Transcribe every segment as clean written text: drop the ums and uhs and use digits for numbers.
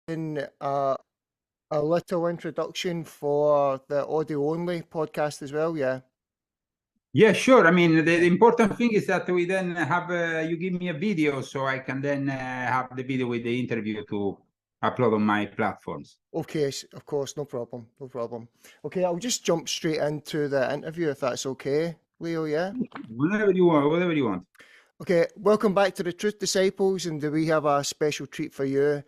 in a little introduction for the audio-only podcast as well, yeah? Yeah, sure. I mean, the important thing is that we then have, you give me a video so I can then have the video with the interview to upload on my platforms. Okay, of course, no problem, no problem. Okay, I'll just jump straight into the interview if that's okay, Leo, yeah? Whenever you want, whatever you want. Okay, welcome back to the Truth Disciples, and we have a special treat for you.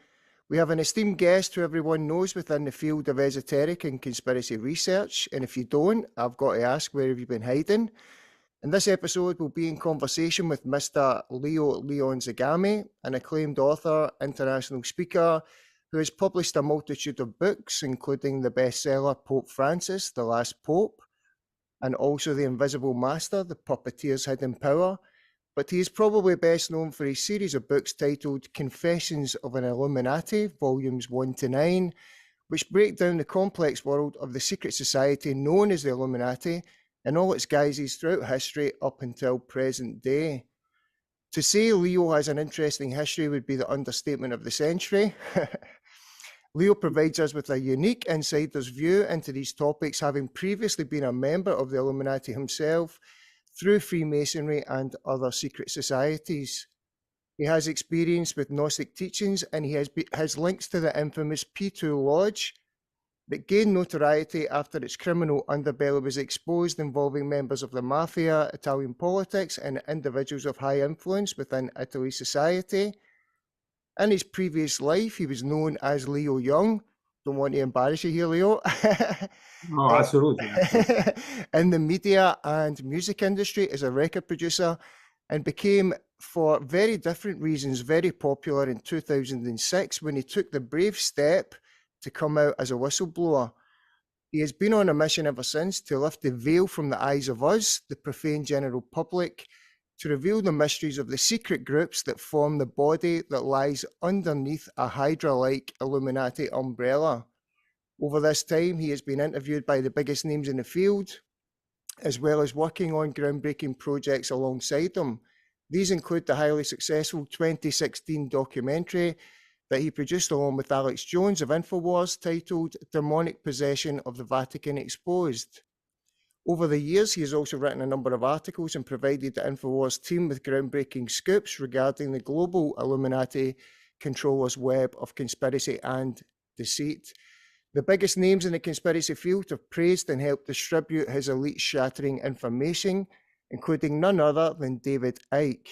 We have an esteemed guest who everyone knows within the field of esoteric and conspiracy research, and if you don't, I've got to ask, where have you been hiding? In this episode, we'll be in conversation with Mr. Leo Zagami, an acclaimed author, international speaker, who has published a multitude of books, including the bestseller Pope Francis, The Last Pope, and also The Invisible Master, The Puppeteer's Hidden Power. But he is probably best known for his series of books titled Confessions of an Illuminati, Volumes 1 to 9, which break down the complex world of the secret society known as the Illuminati in all its guises throughout history up until present day. To say Leo has an interesting history would be the understatement of the century. Leo provides us with a unique insider's view into these topics, having previously been a member of the Illuminati himself through Freemasonry and other secret societies. He has experience with Gnostic teachings, and he has links to the infamous P2 Lodge that gained notoriety after its criminal underbelly was exposed, involving members of the mafia, Italian politics, and individuals of high influence within Italy's society. In his previous life, he was known as Leo Young. Don't want to embarrass you here, Leo. Oh, absolutely. In the media and music industry as a record producer, and became, for very different reasons, very popular in 2006 when he took the brave step to come out as a whistleblower. He has been on a mission ever since to lift the veil from the eyes of us, the profane general public, to reveal the mysteries of the secret groups that form the body that lies underneath a Hydra-like Illuminati umbrella. Over this time, he has been interviewed by the biggest names in the field, as well as working on groundbreaking projects alongside them. These include the highly successful 2016 documentary that he produced along with Alex Jones of InfoWars, titled Demonic Possession of the Vatican Exposed. Over the years, he has also written a number of articles and provided the InfoWars team with groundbreaking scoops regarding the global Illuminati controller's web of conspiracy and deceit. The biggest names in the conspiracy field have praised and helped distribute his elite-shattering information, including none other than David Icke.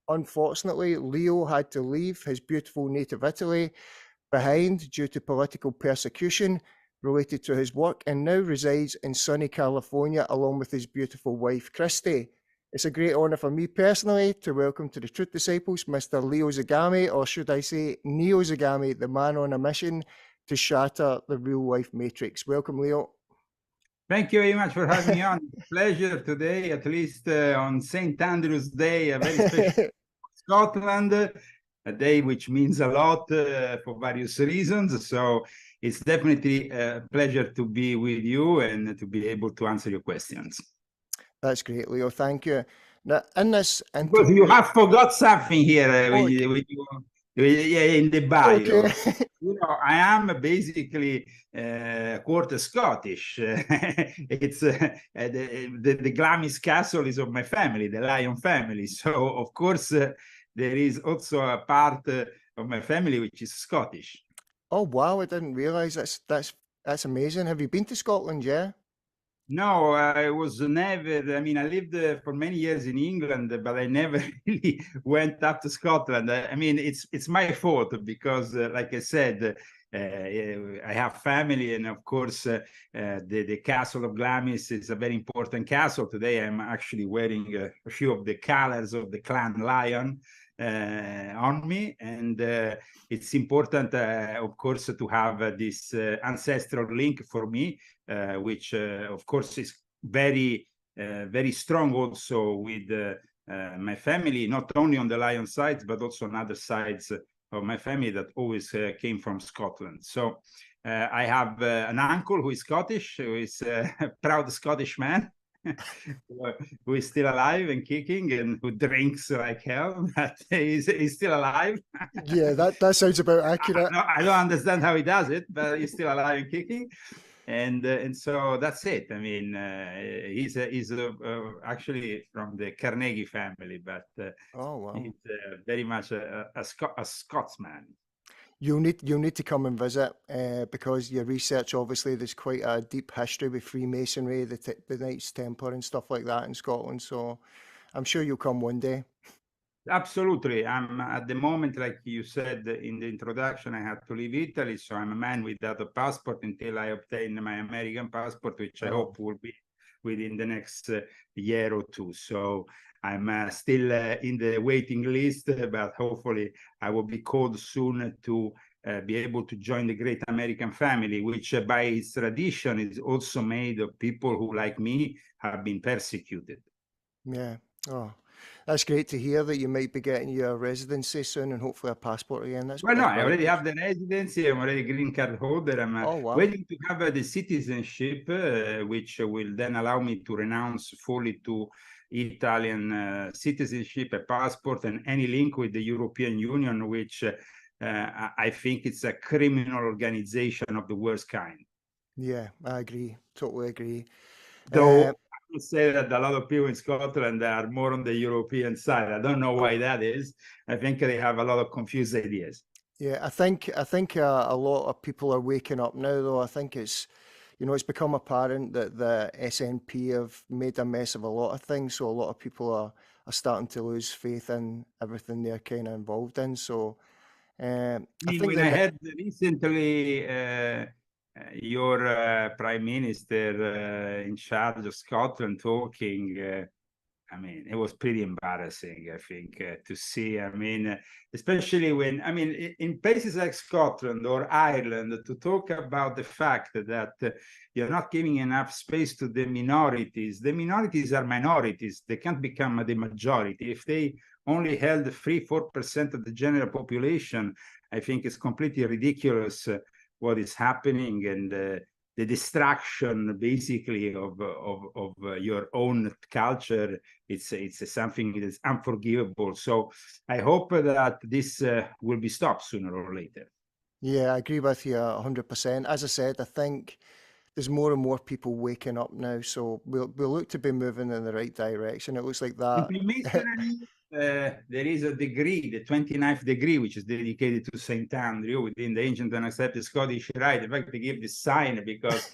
Unfortunately, Leo had to leave his beautiful native Italy behind due to political persecution related to his work, and now resides in sunny California along with his beautiful wife, Christy. It's a great honor for me personally to welcome to the Truth Disciples, Mr. Leo Zagami, or should I say Neo Zagami, the man on a mission to shatter the real-life matrix. Welcome, Leo. Thank you very much for having me on. Pleasure today, at least on St. Andrew's Day, a very special Scotland, a day which means a lot for various reasons. So it's definitely a pleasure to be with you and to be able to answer your questions. That's great, Leo. Thank you. Now, in this because you have forgot something here in the bio. Okay. You know, I am basically quarter Scottish. It's the Glamis castle is of my family, the Lion family. So of course there is also a part of my family which is Scottish. Oh wow! I didn't realize that's amazing. Have you been to Scotland? Yeah. No, I was never. I mean, I lived for many years in England, but I never really went up to Scotland. I mean, it's my fault because, like I said, I have family, and of course, the castle of Glamis is a very important castle. Today, I'm actually wearing a few of the colors of the clan Lion on me, and it's important, of course, to have this ancestral link for me. Which, of course, is very, very strong also with my family, not only on the Lion side, but also on other sides of my family that always came from Scotland. So I have an uncle who is Scottish, who is a proud Scottish man. who is still alive and kicking and who drinks like hell, but he's still alive. Yeah, that sounds about accurate. I don't understand how he does it, but he's still alive and kicking. And so that's it. I mean, he's actually from the Carnegie family, but Oh wow. he's very much a Scotsman. You'll need to come and visit because your research, obviously, there's quite a deep history with Freemasonry, the Knights Templar and stuff like that in Scotland. So I'm sure you'll come one day. Absolutely. I'm at the moment, like you said in the introduction, I had to leave Italy, so I'm a man without a passport until I obtain my American passport, which I hope will be within the next year or two. So I'm still in the waiting list, but hopefully I will be called soon to be able to join the great American family, which by its tradition is also made of people who, like me, have been persecuted. Yeah. Oh, that's great to hear that you might be getting your residency soon and hopefully a passport again. Well, no, I very already good. have the residency. I'm already a green card holder. I'm Oh wow. waiting to have the citizenship, which will then allow me to renounce fully to Italian citizenship, a passport, and any link with the European Union, which I think it's a criminal organization of the worst kind. Yeah, I agree. Totally agree. Though I would say that a lot of people in Scotland are more on the European side. I don't know why that is. I think they have a lot of confused ideas. Yeah, I think a lot of people are waking up now, though. I think it's, it's become apparent that the SNP have made a mess of a lot of things, so a lot of people are starting to lose faith in everything they're kind of involved in. So, I think When I that had recently your prime minister in charge of Scotland talking, I mean, it was pretty embarrassing, I think, to see. I mean, especially when, I mean, in places like Scotland or Ireland, to talk about the fact that you're not giving enough space to the minorities. The minorities are minorities. They can't become the majority. If they only held 3-4% of the general population, I think it's completely ridiculous what is happening, and the destruction basically of your own culture. It's something that's unforgivable. So I hope that this will be stopped sooner or later. Yeah, I agree with you 100%. As I said, I think there's more and more people waking up now, so we'll look to be moving in the right direction. It looks like In that. Freemasonry, there is a degree, the 29th degree, which is dedicated to St. Andrew within the ancient and accepted Scottish rite. In fact, they give this sign because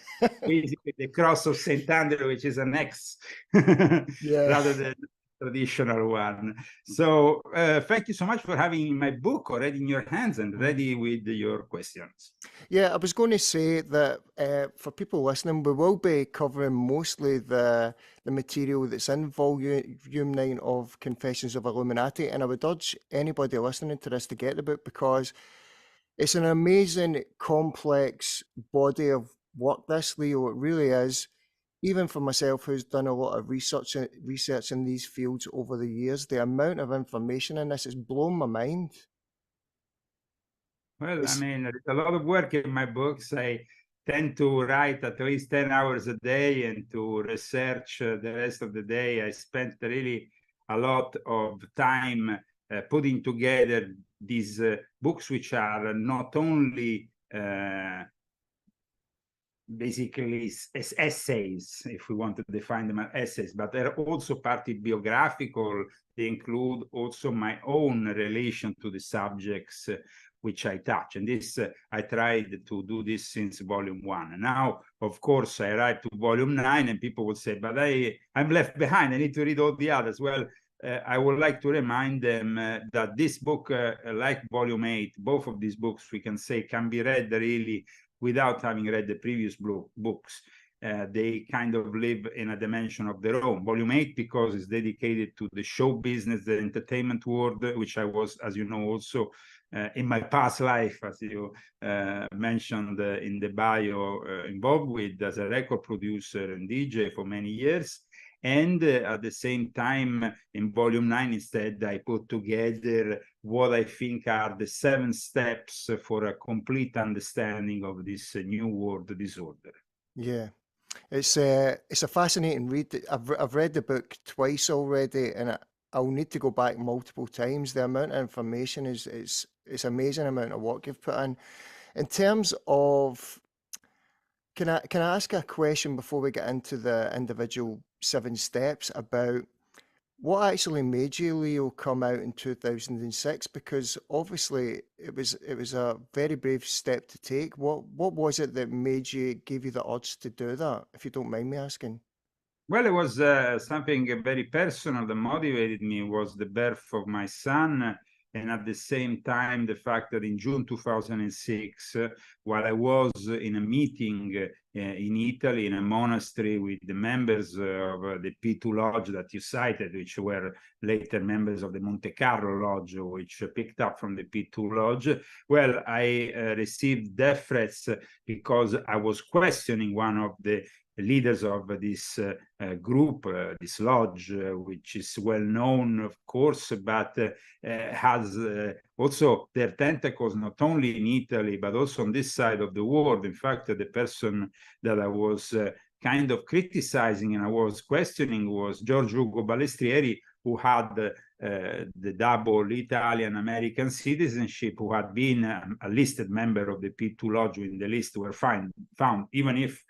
basically the cross of St. Andrew, which is an X, Yeah. rather than traditional one. So thank you so much for having my book already in your hands and ready with your questions. Yeah, I was going to say that for people listening, we will be covering mostly the material that's in volume 9 of Confessions of Illuminati, and I would urge anybody listening to this to get the book because it's an amazing, complex body of work, this, Leo. It really is. Even for myself, who's done a lot of research in these fields over the years, the amount of information in this has blown my mind. Well, I mean, there's a lot of work in my books. I tend to write at least 10 hours a day, and to research the rest of the day. I spent really a lot of time putting together these books, which are not only basically essays, if we want to define them as essays, but they're also partly biographical. They include also my own relation to the subjects which I touch. And this, I tried to do this since volume 1. Now, of course, I arrived to volume 9 and people will say, but I'm left behind. I need to read all the others. Well, I would like to remind them that this book, like volume 8, both of these books, we can say, can be read really without having read the previous books. They kind of live in a dimension of their own. Volume 8, because it's dedicated to the show business, the entertainment world, which I was, as you know, also in my past life, as you mentioned in the bio, involved with as a record producer and DJ for many years. And at the same time, in volume 9, instead, I put together what I think are the 7 steps for a complete understanding of this new world disorder. Yeah. It's a fascinating read. I've read the book twice already, and I'll need to go back multiple times. The amount of information is it's amazing amount of work you've put in. In terms of, can I ask a question before we get into the individual 7 steps about what actually made you, Leo, come out in 2006? Because obviously it was a very brave step to take. What was it that made you, gave you the odds to do that, if you don't mind me asking? Well, it was something very personal that motivated me was the birth of my son, and at the same time, the fact that in June 2006, while I was in a meeting in Italy, in a monastery with the members of the P2 Lodge that you cited, which were later members of the Monte Carlo Lodge, which picked up from the P2 Lodge, well, I received death threats because I was questioning one of the leaders of this group, this lodge, which is well known, of course, but has also their tentacles not only in Italy, but also on this side of the world. In fact, the person that I was kind of criticizing and I was questioning was George Ugo Balestrieri, who had the double Italian-American citizenship, who had been a listed member of the P2 Lodge in the list were found, even if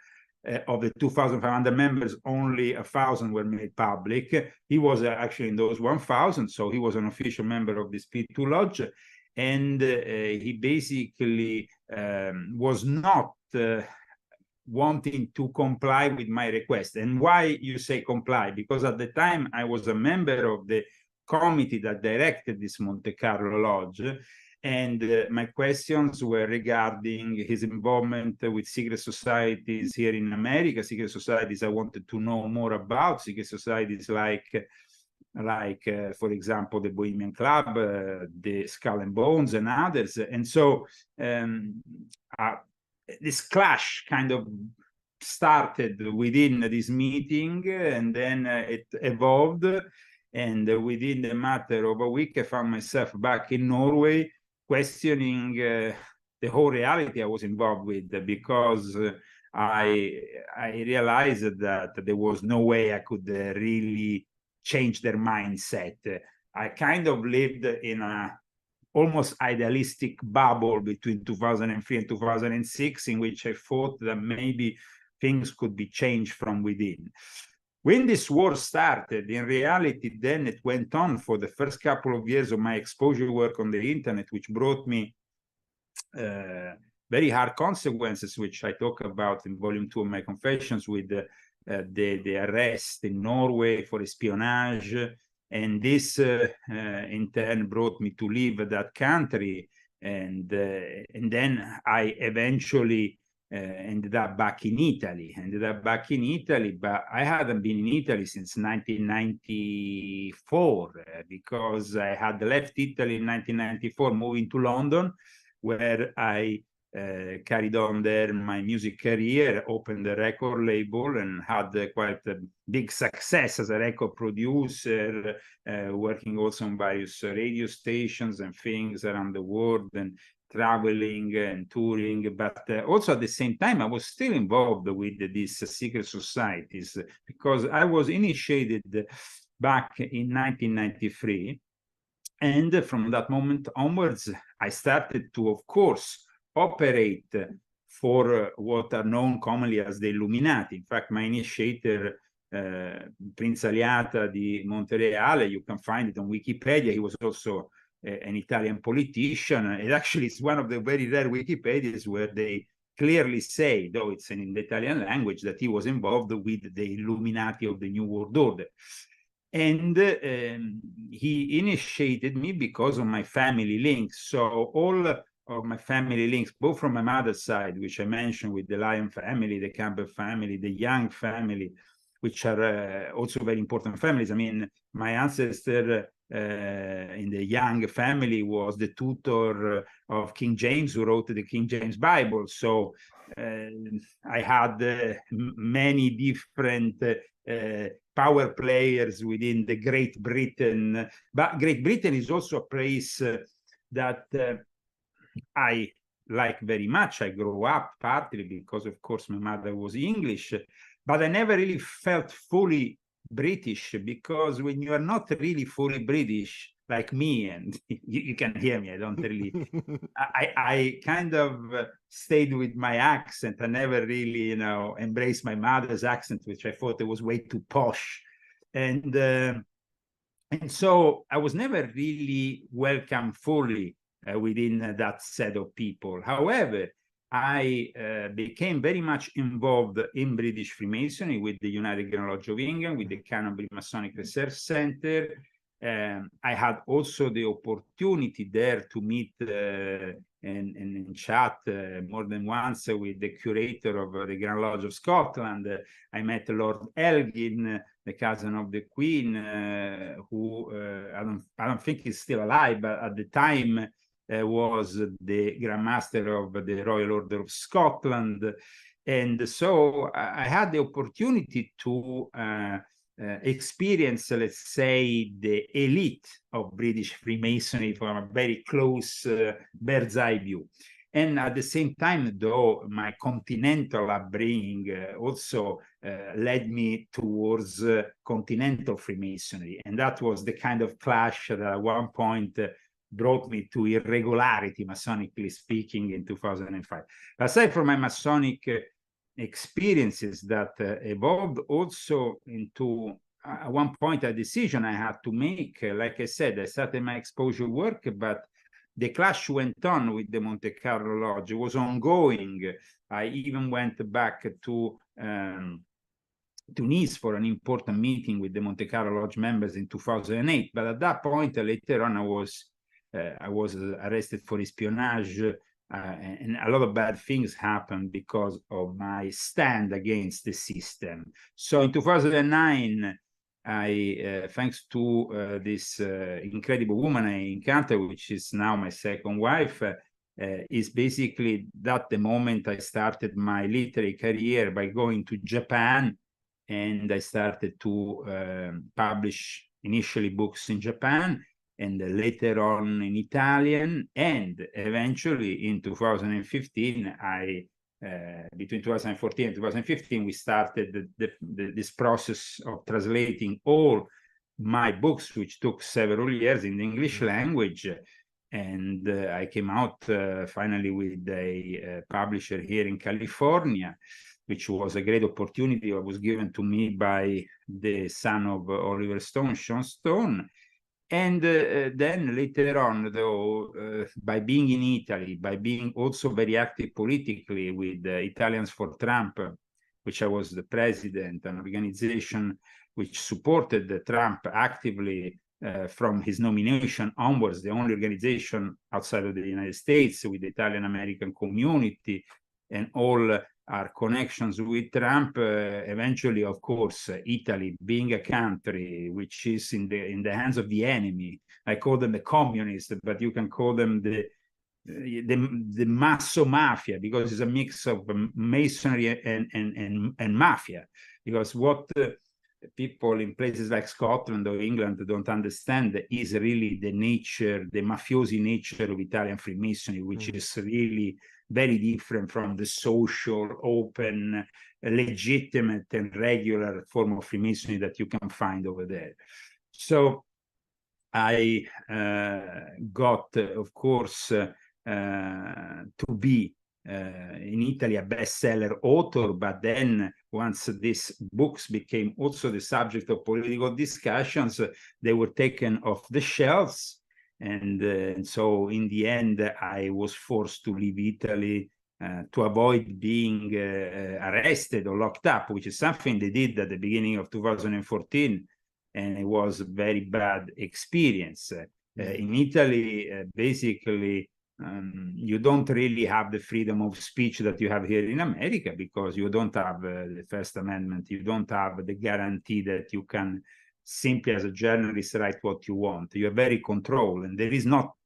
of the 2,500 members, only 1,000 were made public. He was actually in those 1,000, so he was an official member of this P2 Lodge, and he basically was not wanting to comply with my request. And why you say comply? Because at the time I was a member of the committee that directed this Monte Carlo Lodge, and my questions were regarding his involvement with secret societies here in America, secret societies I wanted to know more about, secret societies like for example, the Bohemian Club, the Skull and Bones, and others. And so this clash kind of started within this meeting, and then it evolved. And within a matter of a week, I found myself back in Norway, questioning the whole reality I was involved with, because I realized that there was no way I could really change their mindset. I kind of lived in a almost idealistic bubble between 2003 and 2006, in which I thought that maybe things could be changed from within. When this war started, in reality, then it went on for the first couple of years of my exposure work on the internet, which brought me very hard consequences, which I talk about in volume 2 of my confessions, with the arrest in Norway for espionage. And this in turn brought me to leave that country. And then I eventually ended up back in Italy, but I hadn't been in Italy since 1994, because I had left Italy in 1994, moving to London, where I carried on there my music career, opened a record label, and had quite a big success as a record producer, working also on various radio stations and things around the world, and traveling and touring. But also at the same time, I was still involved with these secret societies, because I was initiated back in 1993. And from that moment onwards, I started to, of course, operate for what are known commonly as the Illuminati. In fact, my initiator, Prince Aliata di Montereale, you can find it on Wikipedia. He was also an Italian politician. It actually is one of the very rare Wikipedias where they clearly say, though it's in the Italian language, that he was involved with the Illuminati of the New World Order. And he initiated me because of my family links. So all of my family links, both from my mother's side, which I mentioned, with the Lyon family, the Campbell family, the Young family, which are also very important families. I mean, my ancestor in the Young family was the tutor of King James, who wrote the King James Bible. So I had many different power players within the Great Britain. But Great Britain is also a place that I like very much. I grew up partly because, of course, my mother was English, but I never really felt fully British, because when you are not really fully British, like me, and you can hear me, I don't really, I kind of stayed with my accent. I never really, you know, embraced my mother's accent, which I thought it was way too posh. And so I was never really welcome fully within that set of people. However, I became very much involved in British Freemasonry with the United Grand Lodge of England, with the Canterbury Masonic Research Center. I had also the opportunity there to meet and chat more than once with the curator of the Grand Lodge of Scotland. I met Lord Elgin, the cousin of the Queen, who I don't think is still alive, but at the time was the Grand Master of the Royal Order of Scotland. And so I had the opportunity to experience, let's say, the elite of British Freemasonry from a very close bird's eye view. And at the same time, though, my continental upbringing also led me towards continental Freemasonry. And that was the kind of clash that at one point brought me to irregularity, Masonically speaking, in 2005. Aside from my Masonic experiences that evolved also into, at one point, a decision I had to make. Like I said, I started my exposure work, but the clash went on with the Monte Carlo Lodge. It was ongoing. I even went back to Nice for an important meeting with the Monte Carlo Lodge members in 2008. But at that point, later on, I was arrested for espionage, and a lot of bad things happened because of my stand against the system. So in 2009, I, thanks to this incredible woman I encountered, which is now my second wife, is basically that the moment I started my literary career by going to Japan, and I started to publish initially books in Japan, and later on in Italian, and eventually in 2015, between 2014 and 2015, we started this process of translating all my books, which took several years, in the English language. And I came out finally with a publisher here in California, which was a great opportunity that was given to me by the son of Oliver Stone, Sean Stone. And then later on, though, by being in Italy, by being also very active politically with Italians for Trump, which I was the president, an organization which supported Trump actively from his nomination onwards, the only organization outside of the United States with the Italian-American community, and all our connections with Trump. Eventually, of course, Italy being a country which is in the hands of the enemy. I call them the communists, but you can call them the Masso Mafia, because it's a mix of masonry and mafia. Because what people in places like Scotland or England don't understand is really the nature, the mafiosi nature of Italian Freemasonry, which is really very different from the social, open, legitimate, and regular form of Freemasonry that you can find over there. So I got, of course, to be in Italy a bestseller author, but then once these books became also the subject of political discussions, they were taken off the shelves. And so in the end, I was forced to leave Italy to avoid being arrested or locked up, which is something they did at the beginning of 2014. And it was a very bad experience. In Italy, basically, you don't really have the freedom of speech that you have here in America, because you don't have the First Amendment. You don't have the guarantee that you can simply as a journalist write what you want. You are very controlled, and there is not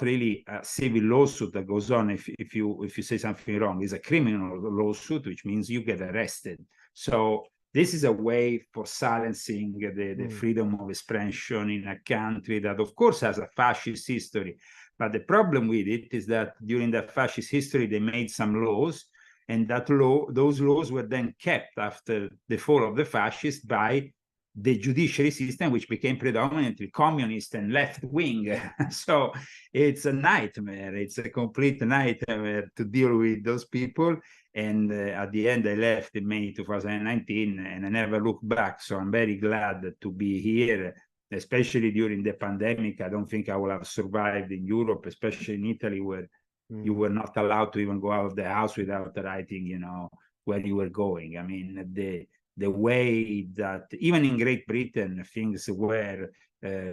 really a civil lawsuit that goes on if you say something wrong. It's a criminal lawsuit, which means you get arrested. So this is a way for silencing the freedom of expression in a country that, of course, has a fascist history. But the problem with it is that during that fascist history, they made some laws And those laws were then kept after the fall of the fascists by the judiciary system, which became predominantly communist and left-wing. So it's a nightmare. It's a complete nightmare to deal with those people. And at the end, I left in May 2019, and I never looked back. So I'm very glad to be here, especially during the pandemic. I don't think I would have survived in Europe, especially in Italy, where you were not allowed to even go out of the house without writing, you know, where you were going. I mean, the way that even in Great Britain, things were,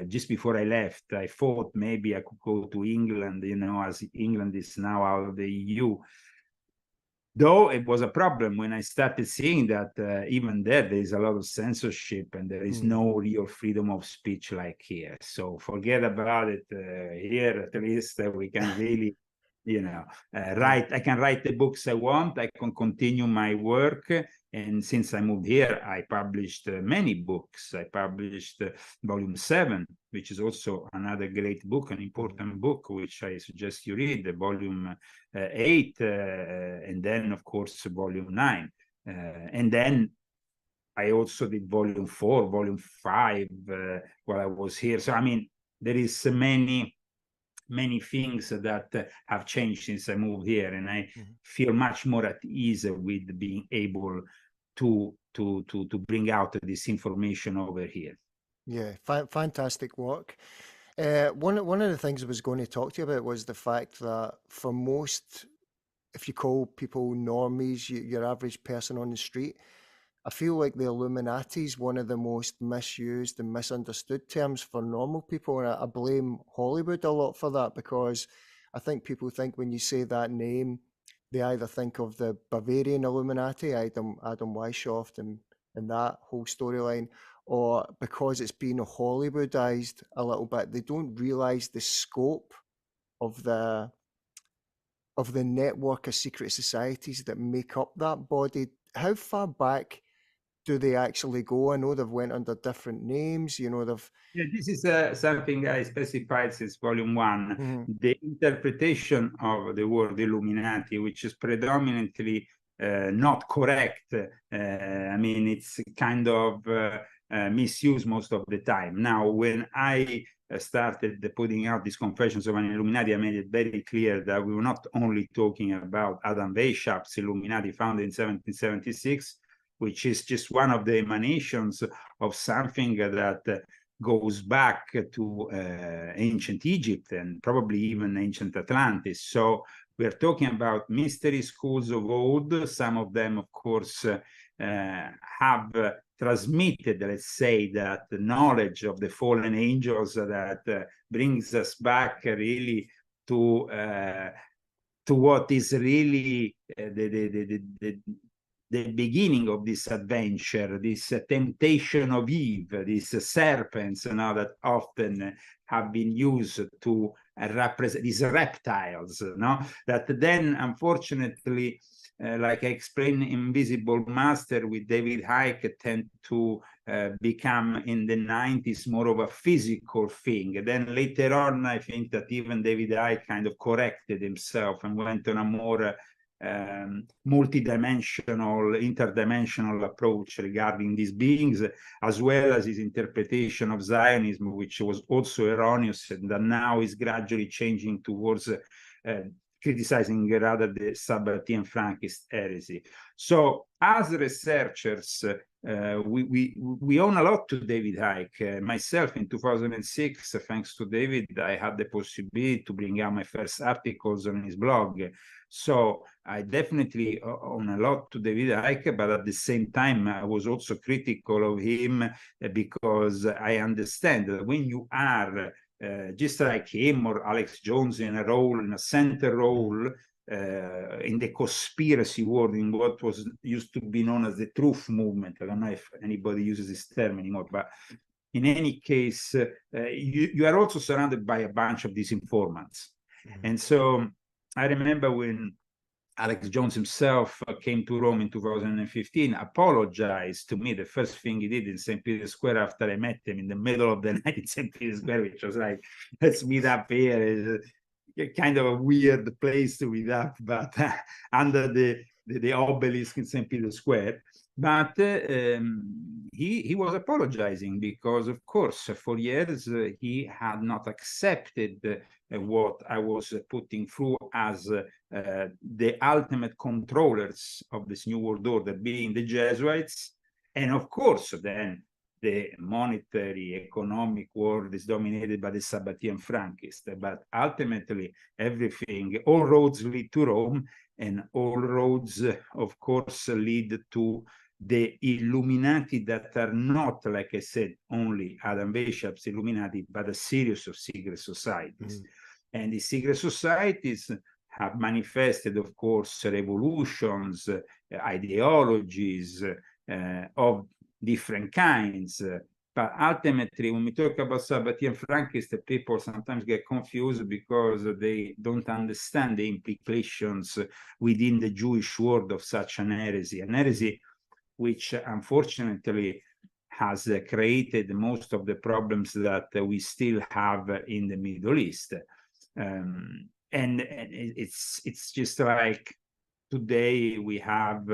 just before I left, I thought maybe I could go to England, you know, as England is now out of the EU. Though it was a problem when I started seeing that even there is a lot of censorship and there is no real freedom of speech like here. So forget about it. Here, at least, we can really, you know, write. I can write the books I want. I can continue my work. And since I moved here, I published many books. I published Volume 7, which is also another great book, an important book, which I suggest you read, Volume 8, and then, of course, Volume 9. And then I also did Volume 4, Volume 5 while I was here. So, I mean, there is many things that have changed since I moved here, and I feel much more at ease with being able to bring out this information over here. Yeah, fantastic work. One of the things I was going to talk to you about was the fact that for most, if you call people normies, your average person on the street, I feel like the Illuminati is one of the most misused and misunderstood terms for normal people. And I blame Hollywood a lot for that, because I think people think when you say that name, they either think of the Bavarian Illuminati, Adam Weishaupt and that whole storyline, or because it's been Hollywoodized a little bit, they don't realize the scope of the network of secret societies that make up that body. How far back do they actually go? I know they've went under different names, you know, they've... Yeah, this is something I specified since Volume 1. The interpretation of the word Illuminati, which is predominantly not correct. I mean, it's kind of misused most of the time. Now, when I started putting out these confessions of an Illuminati, I made it very clear that we were not only talking about Adam Weishaupt's Illuminati founded in 1776, which is just one of the emanations of something that goes back to ancient Egypt and probably even ancient Atlantis. So we're talking about mystery schools of old. Some of them, of course, have transmitted, let's say, that the knowledge of the fallen angels that brings us back really to what is really the beginning of this adventure, this temptation of Eve, these serpents, you know, that often have been used to represent these reptiles, no? That then, unfortunately, like I explained, Invisible Master with David Icke tend to become in the 90s more of a physical thing. Then later on, I think that even David Icke kind of corrected himself and went on a more multidimensional, interdimensional approach regarding these beings, as well as his interpretation of Zionism, which was also erroneous and that now is gradually changing towards criticizing rather the Sabbatean Frankist heresy. So as researchers, we own a lot to David Icke. Myself, in 2006, thanks to David, I had the possibility to bring out my first articles on his blog. So I definitely own a lot to David Icke, but at the same time, I was also critical of him because I understand that when you are just like him or Alex Jones in a center role in the conspiracy world, in what was used to be known as the truth movement. I don't know if anybody uses this term anymore, but in any case, you are also surrounded by a bunch of these informants. And so I remember when Alex Jones himself came to Rome in 2015, apologized to me. The first thing he did in St. Peter's Square after I met him in the middle of the night in St. Peter's Square, which was like, let's meet up here. It's kind of a weird place to meet up, but under the the obelisk in St. Peter's Square. But he was apologizing because, of course, for years he had not accepted what I was putting through as the ultimate controllers of this New World Order, being the Jesuits. And of course, then the monetary economic world is dominated by the Sabbatean Frankists. But ultimately, everything, all roads lead to Rome, and all roads, of course, lead to the Illuminati that are not, like I said, only Adam Weishaupt's Illuminati, but a series of secret societies. And the secret societies have manifested, of course, revolutions, ideologies of different kinds. But ultimately, when we talk about Sabbatean Frankists, people sometimes get confused because they don't understand the implications within the Jewish world of such an heresy which unfortunately has created most of the problems that we still have in the Middle East. And it's just like today we have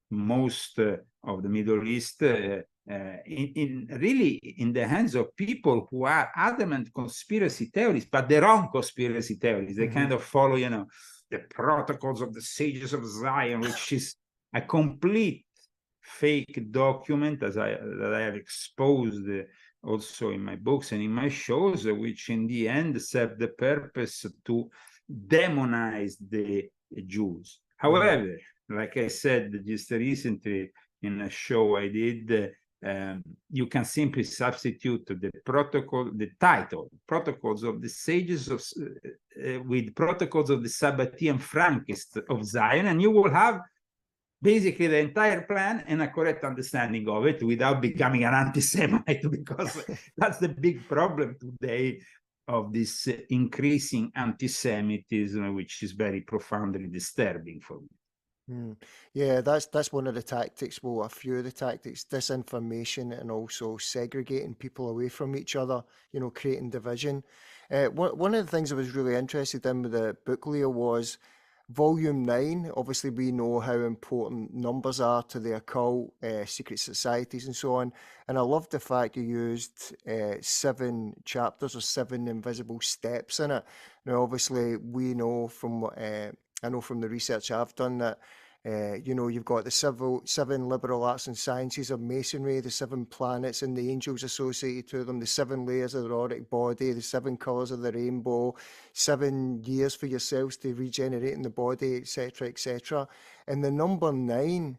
most of the Middle East really in the hands of people who are adamant conspiracy theories, but their own conspiracy theories. They kind of follow, you know, the protocols of the sages of Zion, which is a complete fake document, that I have exposed also in my books and in my shows, which in the end serve the purpose to demonize the Jews. However, like I said just recently in a show I did, you can simply substitute the protocol, the title, Protocols of the Sages of, with Protocols of the Sabbatean Frankists of Zion, and you will have basically the entire plan and a correct understanding of it without becoming an anti-Semite, because that's the big problem today of this increasing anti-Semitism, which is very profoundly disturbing for me. Yeah, that's one of the tactics, well, a few of the tactics, disinformation and also segregating people away from each other, you know, creating division. One of the things I was really interested in with the book, Leo, was Volume 9. Obviously, we know how important numbers are to the occult, secret societies and so on. And I love the fact you used 7 chapters or 7 invisible steps in it. Now, obviously, we know from I know from the research I've done that, you know, you've got the 7 liberal arts and sciences of Masonry, the 7 planets and the angels associated to them, the 7 layers of the auric body, the 7 colours of the rainbow, 7 years for yourselves to regenerate in the body, etc., etc. And the number 9,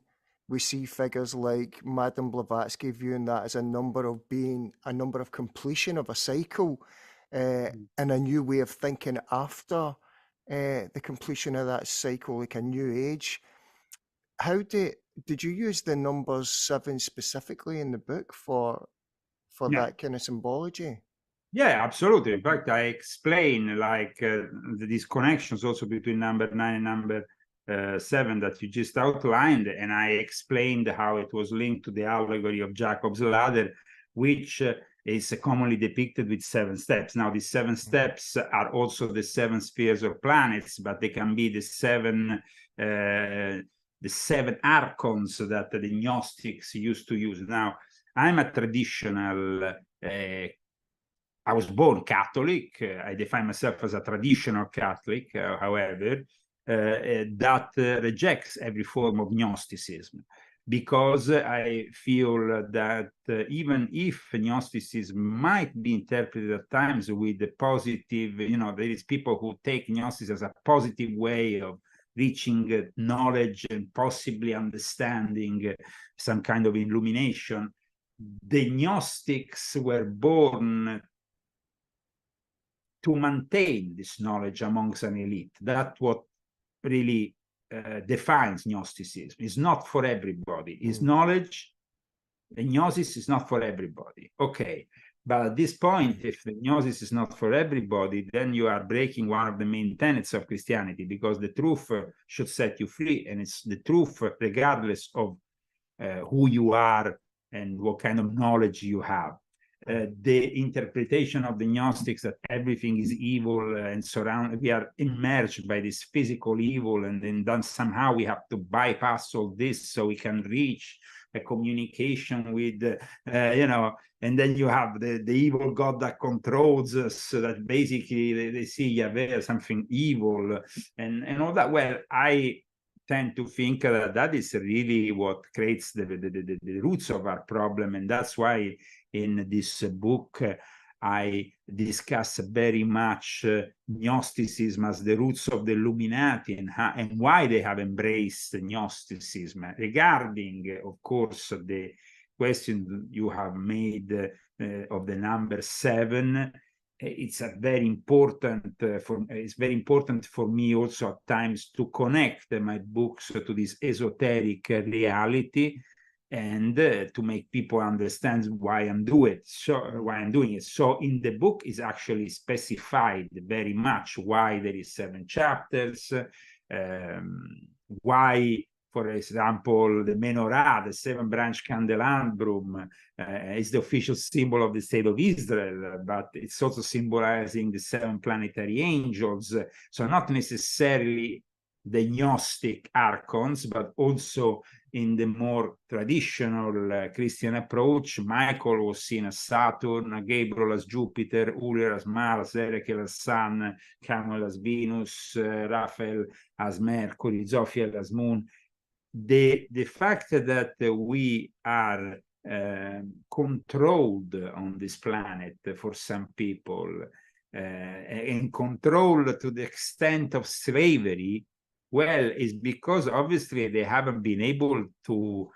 we see figures like Madame Blavatsky viewing that as a number of completion of a cycle, and a new way of thinking after the completion of that cycle, like a new age. How did you use the numbers 7 specifically in the book for that kind of symbology? Yeah, absolutely. In fact, I explain like these connections also between number 9 and number 7 that you just outlined, and I explained how it was linked to the allegory of Jacob's ladder, which is commonly depicted with 7 steps. Now, these 7 steps are also the 7 spheres of planets, but they can be the 7 archons that the Gnostics used to use. Now, I'm a traditional, I was born Catholic. I define myself as a traditional Catholic, however, that rejects every form of Gnosticism, because I feel that even if Gnosticism might be interpreted at times with the positive, you know, there is people who take Gnosticism as a positive way of reaching knowledge and possibly understanding some kind of illumination. The Gnostics were born to maintain this knowledge amongst an elite. That's what really defines Gnosticism. It's not for everybody. It's knowledge. The Gnosis is not for everybody. Okay. But at this point, if the Gnosis is not for everybody, then you are breaking one of the main tenets of Christianity, because the truth should set you free. And it's the truth regardless of who you are and what kind of knowledge you have. the interpretation of the Gnostics that everything is evil and we are immersed by this physical evil, and then somehow we have to bypass all this so we can reach a communication with, you know, and then you have the evil God that controls us, so that basically they see Yahweh as something evil and all that. Well, I tend to think that is really what creates the roots of our problem, and that's why in this book I discuss very much Gnosticism as the roots of the Illuminati, and why they have embraced Gnosticism. Regarding, of course, the question you have made of the number 7, it's a very important it's very important for me also at times to connect my books to this esoteric reality, and to make people understand why I'm doing it. So in the book is actually specified very much why there is 7 chapters, why, for example, the menorah, the 7-branch candelabrum, is the official symbol of the state of Israel, but it's also symbolizing the 7 planetary angels. So not necessarily the Gnostic archons, but also in the more traditional Christian approach, Michael was seen as Saturn, Gabriel as Jupiter, Uriel as Mars, Ezekiel as Sun, Chamuel as Venus, Raphael as Mercury, Zophiel as Moon. The fact that we are controlled on this planet for some people, and controlled to the extent of slavery, well, is because obviously they haven't been able to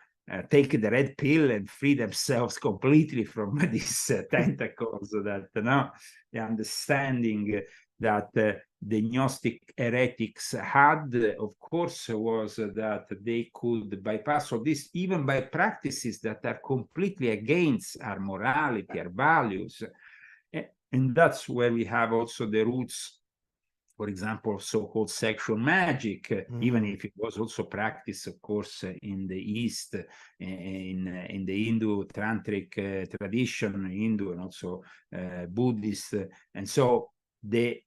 take the red pill and free themselves completely from these tentacles. That, you know, the understanding that the Gnostic heretics had, of course, was that they could bypass all this, even by practices that are completely against our morality, our values. And that's where we have also the roots, for example, so-called sexual magic, even if it was also practiced, of course, in the East, in the Hindu tantric tradition, Hindu and also Buddhist. And so the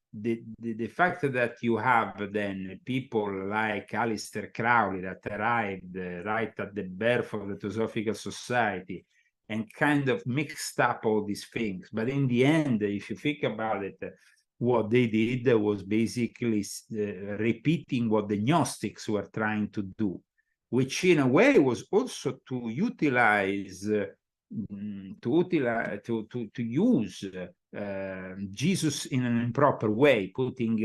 fact that you have then people like Aleister Crowley that arrived right at the birth of the Theosophical Society and kind of mixed up all these things. But in the end, if you think about it, what they did was basically repeating what the Gnostics were trying to do, which in a way was also to utilize, to use Jesus in an improper way, putting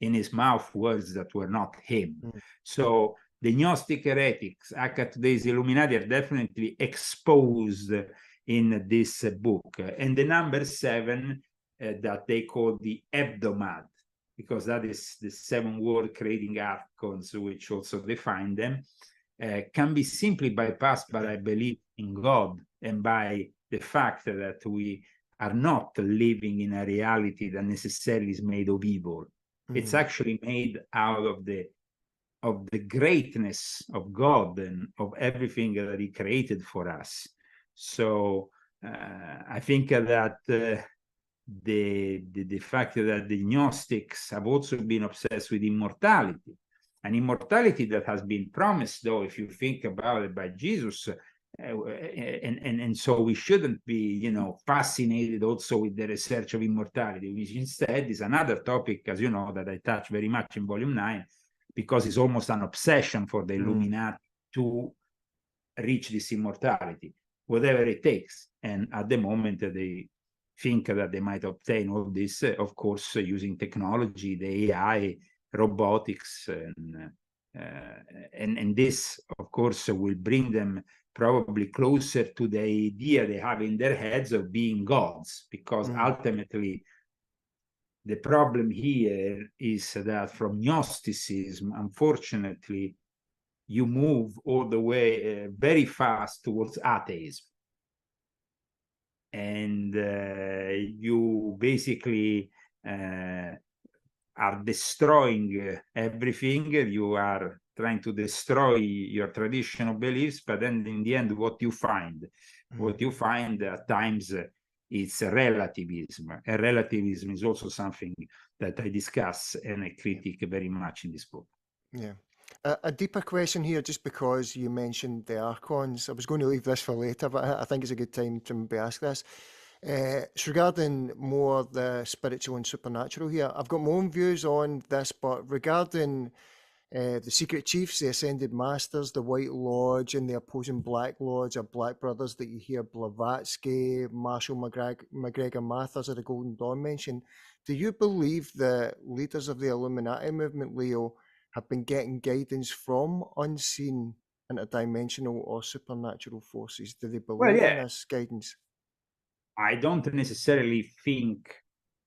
in his mouth words that were not him. So the Gnostic heretics, aka today's Illuminati, are definitely exposed in this book. And the number 7, that they call the hebdomad, because that is the 7 word creating archons, which also define them, can be simply bypassed by, I believe, in God, and by the fact that we are not living in a reality that necessarily is made of evil. It's actually made out of the greatness of God and of everything that he created for us. So I think that the fact that the Gnostics have also been obsessed with immortality, an immortality that has been promised, though, if you think about it, by Jesus, and so we shouldn't be, you know, fascinated also with the research of immortality, which instead is another topic, as you know, that I touch very much in Volume 9, because it's almost an obsession for the Illuminati to reach this immortality, whatever it takes. And at the moment, they think that they might obtain all this, of course, using technology, the AI, robotics, and this, of course, will bring them probably closer to the idea they have in their heads of being gods, because ultimately the problem here is that from Gnosticism, unfortunately, you move all the way very fast towards atheism. And you basically are destroying everything. You are trying to destroy your traditional beliefs, but then in the end, what you find at times it's relativism. And relativism is also something that I discuss and I critique very much in this book. Yeah. A deeper question here, just because you mentioned the Archons. I was going to leave this for later, but I think it's a good time to maybe ask this. It's regarding more the spiritual and supernatural here. I've got my own views on this, but regarding the Secret Chiefs, the Ascended Masters, the White Lodge, and the opposing Black Lodge or Black Brothers that you hear Blavatsky, Marshall McGregor Mathers of the Golden Dawn mention, do you believe the leaders of the Illuminati movement, Leo, have been getting guidance from unseen, interdimensional, or supernatural forces? Do they believe in this guidance? I don't necessarily think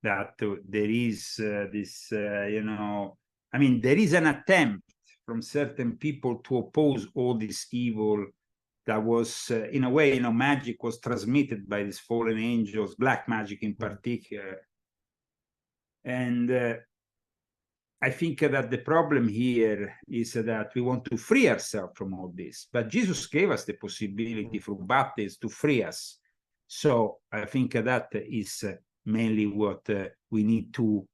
that there is this, you know, I mean, there is an attempt from certain people to oppose all this evil that was, in a way, you know, magic was transmitted by these fallen angels, black magic in particular. And I think that the problem here is that we want to free ourselves from all this. But Jesus gave us the possibility through baptism to free us. So I think that is mainly what we need to,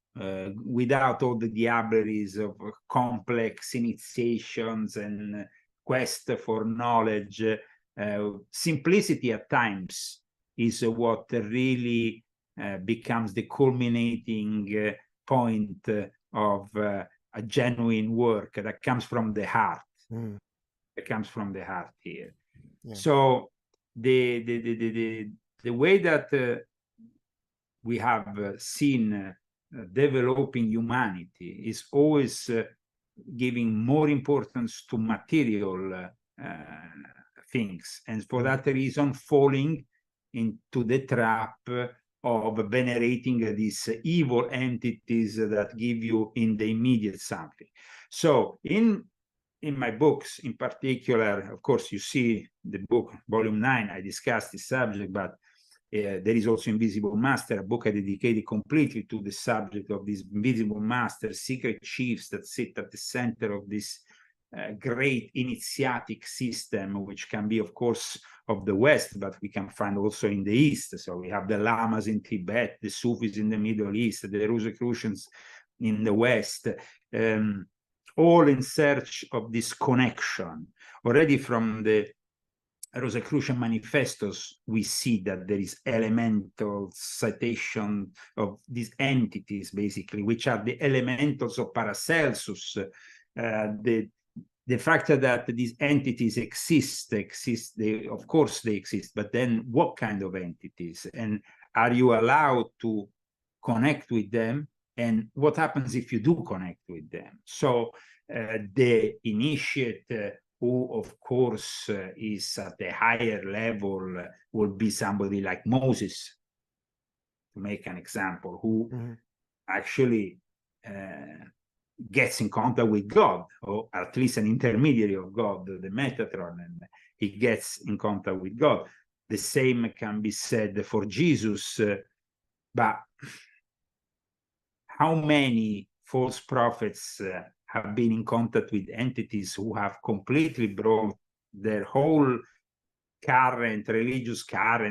without all the diableries of complex initiations and quest for knowledge, simplicity at times is what really becomes the culminating point of a genuine work that comes from the heart. It comes from the heart here. Yeah. So the way that we have seen developing humanity is always giving more importance to material things, and for that reason falling into the trap of venerating these evil entities that give you in the immediate something. So in my books in particular, of course, you see the book, volume 9, I discussed this subject, but there is also Invisible Master, a book I dedicated completely to the subject of these invisible masters, secret chiefs that sit at the center of this great initiatic system, which can be, of course, of the West, but we can find also in the East. So we have the Lamas in Tibet, the Sufis in the Middle East, the Rosicrucians in the West, all in search of this connection. Already from the Rosicrucian manifestos, we see that there is elemental citation of these entities, basically, which are the elementals of Paracelsus. The fact that these entities exist, of course they exist, but then what kind of entities? And are you allowed to connect with them? And what happens if you do connect with them? So the initiate, who of course is at a higher level, will be somebody like Moses, to make an example, who actually gets in contact with God, or at least an intermediary of God, the Metatron, and he gets in contact with God. The same can be said for Jesus, but how many false prophets have been in contact with entities who have completely brought their whole current religious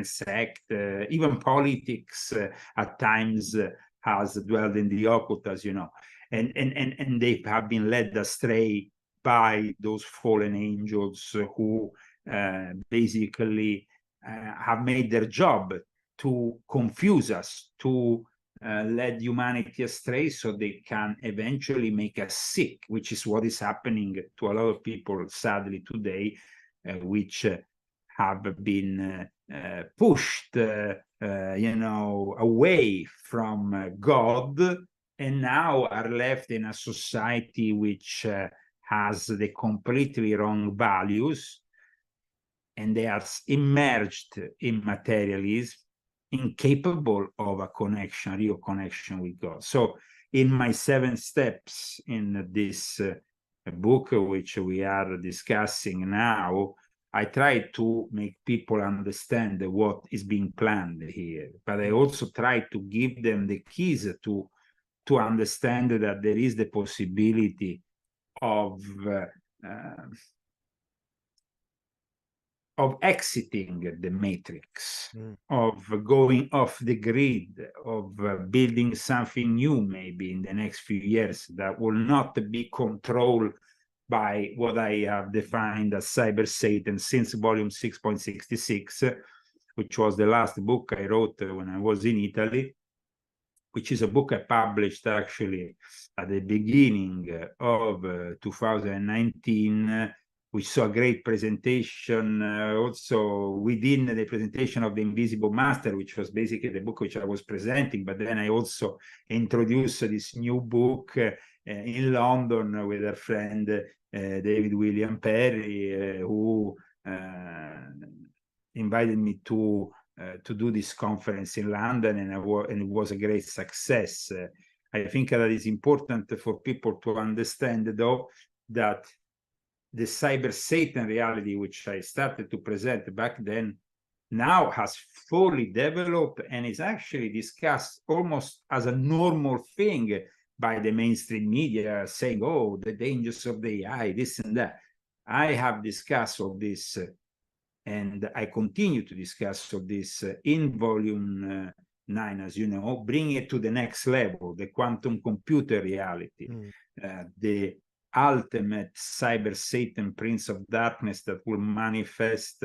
sect, even politics at times has dwelled in the occult, as you know, and they have been led astray by those fallen angels who basically have made their job to confuse us, to lead humanity astray so they can eventually make us sick, which is what is happening to a lot of people, sadly, today, which have been pushed, you know, away from God, and now are left in a society which has the completely wrong values, and they are immersed in materialism, incapable of a connection, real connection with God. So in my 7 steps in this book, which we are discussing now, I try to make people understand what is being planned here, but I also try to give them the keys to understand that there is the possibility of of exiting the matrix, of going off the grid, of building something new maybe in the next few years that will not be controlled by what I have defined as Cyber Satan since volume 6.66, which was the last book I wrote when I was in Italy, which is a book I published actually at the beginning of 2019, which saw a great presentation also within the presentation of The Invisible Master, which was basically the book which I was presenting. But then I also introduced this new book in London with a friend, David William Perry, who invited me to do this conference in London, and it was a great success. I think that it's important for people to understand, though, that the Cyber Satan reality, which I started to present back then, now has fully developed and is actually discussed almost as a normal thing by the mainstream media, saying, oh, the dangers of the AI, this and that. I have discussed all this, and I continue to discuss all this in volume 9, as you know, bring it to the next level, the quantum computer reality, the ultimate Cyber Satan, Prince of Darkness that will manifest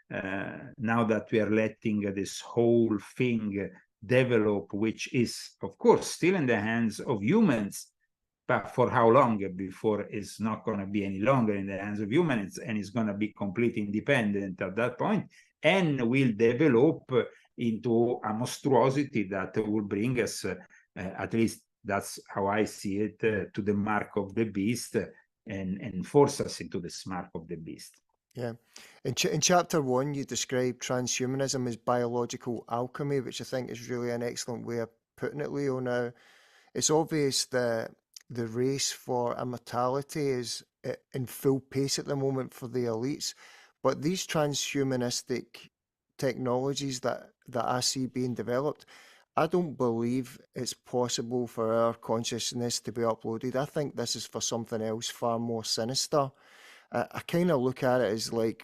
now that we are letting this whole thing develop, which is, of course, still in the hands of humans, but for how long before it's not going to be any longer in the hands of humans, and it's going to be completely independent at that point, and will develop into a monstrosity that will bring us, at least that's how I see it, to the mark of the beast, and force us into this mark of the beast. Yeah. In chapter 1, you describe transhumanism as biological alchemy, which I think is really an excellent way of putting it, Leo. Now, it's obvious that the race for immortality is in full pace at the moment for the elites, but these transhumanistic technologies that I see being developed, I don't believe it's possible for our consciousness to be uploaded. I think this is for something else far more sinister. I kind of look at it as like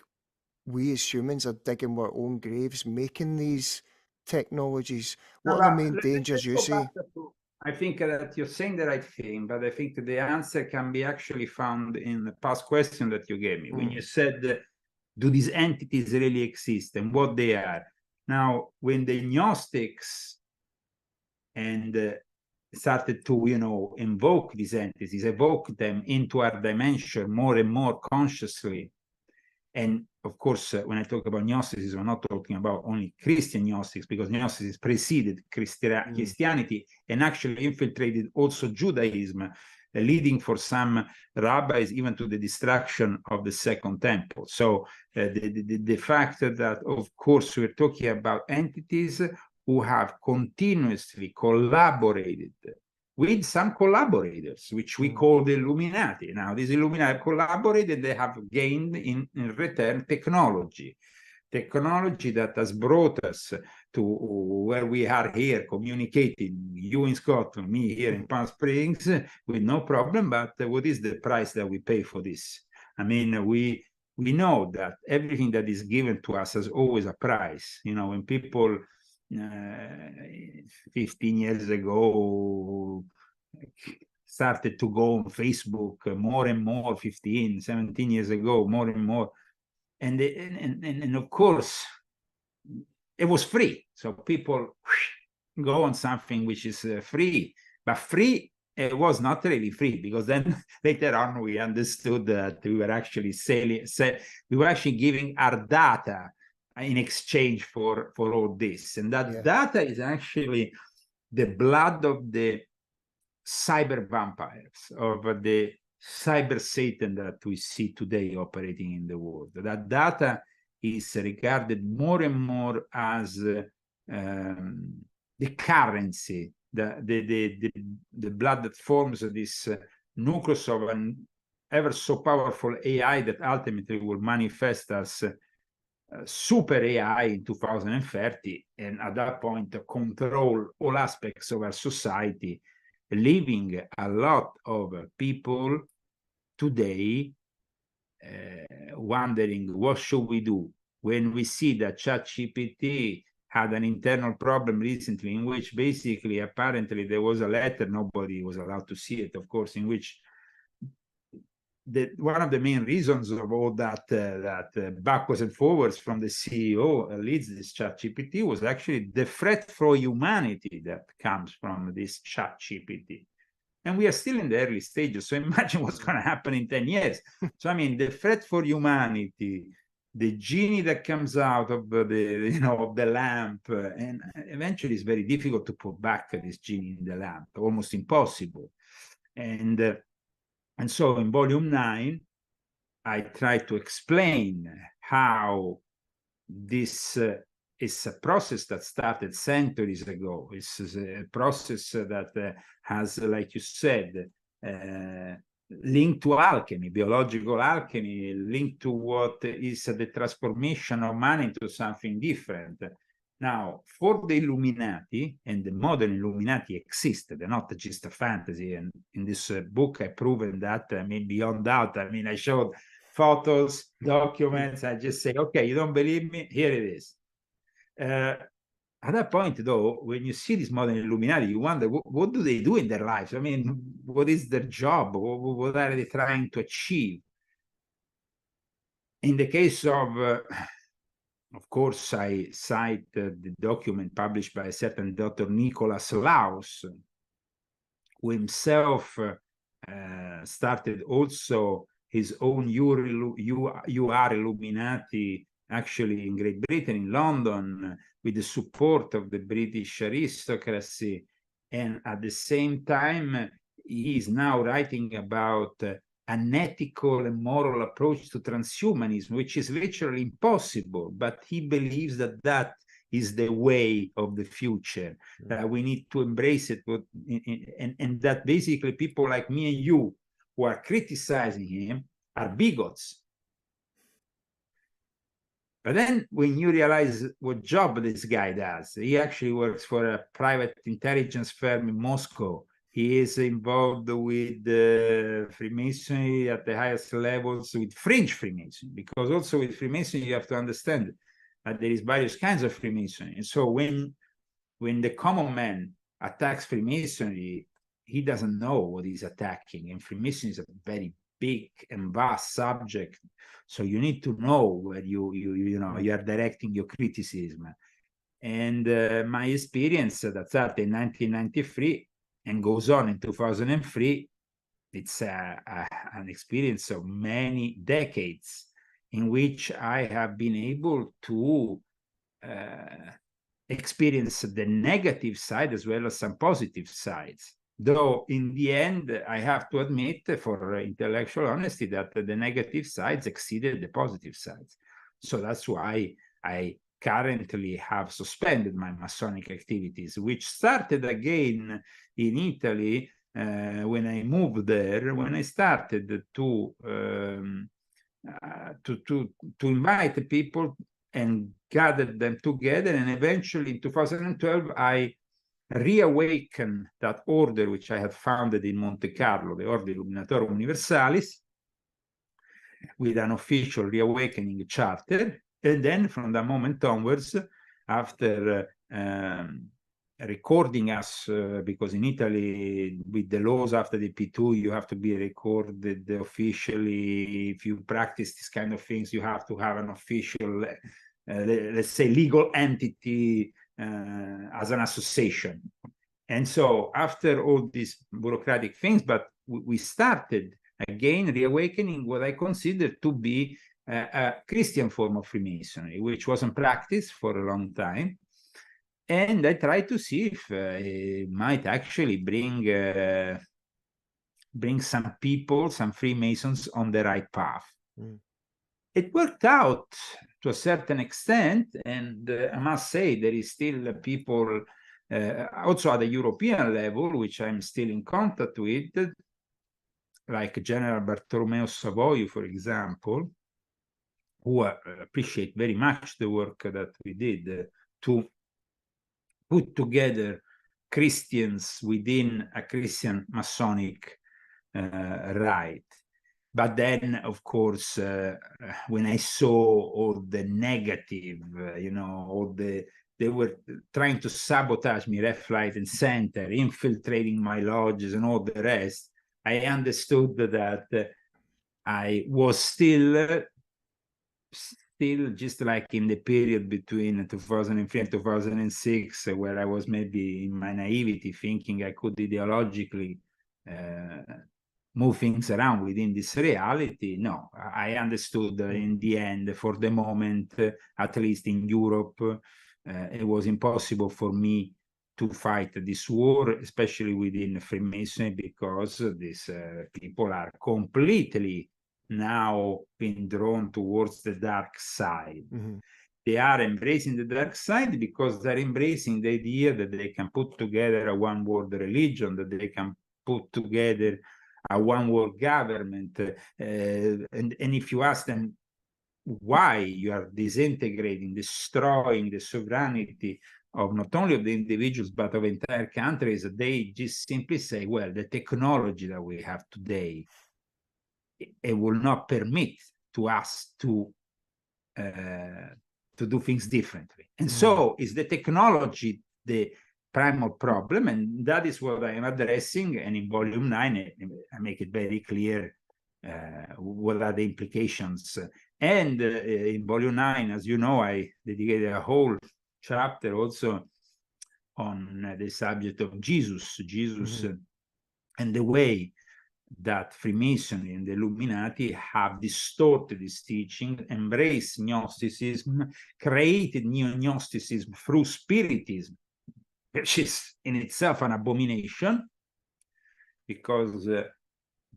we as humans are digging our own graves making these technologies. What are the main dangers you see? I think that you're saying the right thing, but I think the answer can be actually found in the past question that you gave me, when you said, do these entities really exist and what they are? Now, when the Gnostics and started to, invoke these entities, evoke them into our dimension more and more consciously. And of course, when I talk about Gnosticism, I'm not talking about only Christian Gnostics, because Gnostics preceded Christianity and actually infiltrated also Judaism, leading for some rabbis even to the destruction of the Second Temple. So the fact that, of course, we're talking about entities who have continuously collaborated with some collaborators, which we call the Illuminati. Now, these Illuminati collaborated, they have gained in return technology that has brought us to where we are here, communicating, you in Scotland, me here in Palm Springs, with no problem. But what is the price that we pay for this? I mean, we know that everything that is given to us has always a price. When people 15 years ago started to go on Facebook more and more, 15, 17 years ago, more and more. And of course, it was free. So people go on something which is free, but free, it was not really free, because then later on we understood that we were actually we were actually giving our data in exchange for all this. And that data is actually the blood of the cyber vampires, of the cyber Satan that we see today operating in the world. That data is regarded more and more as the currency, the blood that forms this nucleus of an ever so powerful AI that ultimately will manifest as super AI in 2030, and at that point control all aspects of our society, leaving a lot of people today wondering, what should we do? when we see that ChatGPT had an internal problem recently in which basically apparently there was a letter, nobody was allowed to see it, of course, in which one of the main reasons of all that backwards and forwards from the CEO leads this ChatGPT was actually the threat for humanity that comes from this ChatGPT. And we are still in the early stages. So imagine what's going to happen in 10 years. So, I mean, the threat for humanity, the genie that comes out of of the lamp, and eventually it's very difficult to put back this genie in the lamp, almost impossible. And so in volume 9, I try to explain how this is a process that started centuries ago. It's a process that has, like you said, linked to alchemy, biological alchemy, linked to what is the transformation of man into something different. Now, for the Illuminati, and the modern Illuminati existed, they're not just a fantasy. And in this book, I've proven that, I mean, beyond doubt. I mean, I showed photos, documents. I just say, okay, you don't believe me? Here it is. At that point, though, when you see this modern Illuminati, you wonder, what do they do in their lives? I mean, what is their job? What are they trying to achieve? In the case of course, I cite the document published by a certain Dr. Nicholas Laus, who himself started also his own UR Illuminati, actually in Great Britain, in London, with the support of the British aristocracy. And at the same time, he is now writing about an ethical and moral approach to transhumanism, which is literally impossible, but he believes that that is the way of the future. We need to embrace it, and that basically people like me and you who are criticizing him are bigots. But then when you realize what job this guy does, he actually works for a private intelligence firm in Moscow. He is involved with Freemasonry at the highest levels, with fringe Freemasonry, because also with Freemasonry, you have to understand that there is various kinds of Freemasonry. And so when the common man attacks Freemasonry, he doesn't know what he's attacking. And Freemasonry is a very big and vast subject. So you need to know where you are directing your criticism. And my experience that started in 1993 and goes on in 2003, it's an experience of many decades in which I have been able to experience the negative side as well as some positive sides. Though in the end, I have to admit, for intellectual honesty, that the negative sides exceeded the positive sides. So that's why I currently have suspended my Masonic activities, which started again in Italy when I moved there, when I started to invite people and gathered them together. And eventually in 2012, I reawaken that order which I had founded in Monte Carlo, the Order Illuminatorum Universalis, with an official reawakening charter. And then from that moment onwards, after recording us, because in Italy, with the laws after the P2, you have to be recorded officially. If you practice these kind of things, you have to have an official, let's say, legal entity as an association. And so after all these bureaucratic things, but we started again reawakening what I consider to be a Christian form of Freemasonry, which wasn't practiced for a long time. And I tried to see if it might actually bring some people, some Freemasons on the right path. It worked out to a certain extent, and I must say there is still people also at the European level, which I'm still in contact with, like General Bartolomeo Savoio, for example, who appreciate very much the work that we did to put together Christians within a Christian Masonic rite. But then, of course, when I saw all the negative, you know, all they were trying to sabotage me left, right, and center, infiltrating my lodges and all the rest, I understood that I was still just like in the period between 2003 and 2006, where I was maybe in my naivety thinking I could ideologically move things around within this reality. No, I understood in the end, for the moment, at least in Europe, it was impossible for me to fight this war, especially within Freemasonry, because these people are completely now being drawn towards the dark side. They are embracing the dark side because they're embracing the idea that they can put together a one world religion, that they can put together a one world government. And if you ask them why you are disintegrating, destroying the sovereignty of not only of the individuals but of entire countries, they just simply say, well, the technology that we have today, it will not permit to us to do things differently. And so is the technology the primal problem? And that is what I am addressing. And in volume 9, I make it very clear what are the implications. And in volume 9, as you know, I dedicated a whole chapter also on the subject of Jesus and the way that Freemasonry and the Illuminati have distorted this teaching, embraced Gnosticism, created neo-Gnosticism through Spiritism, which is in itself an abomination, because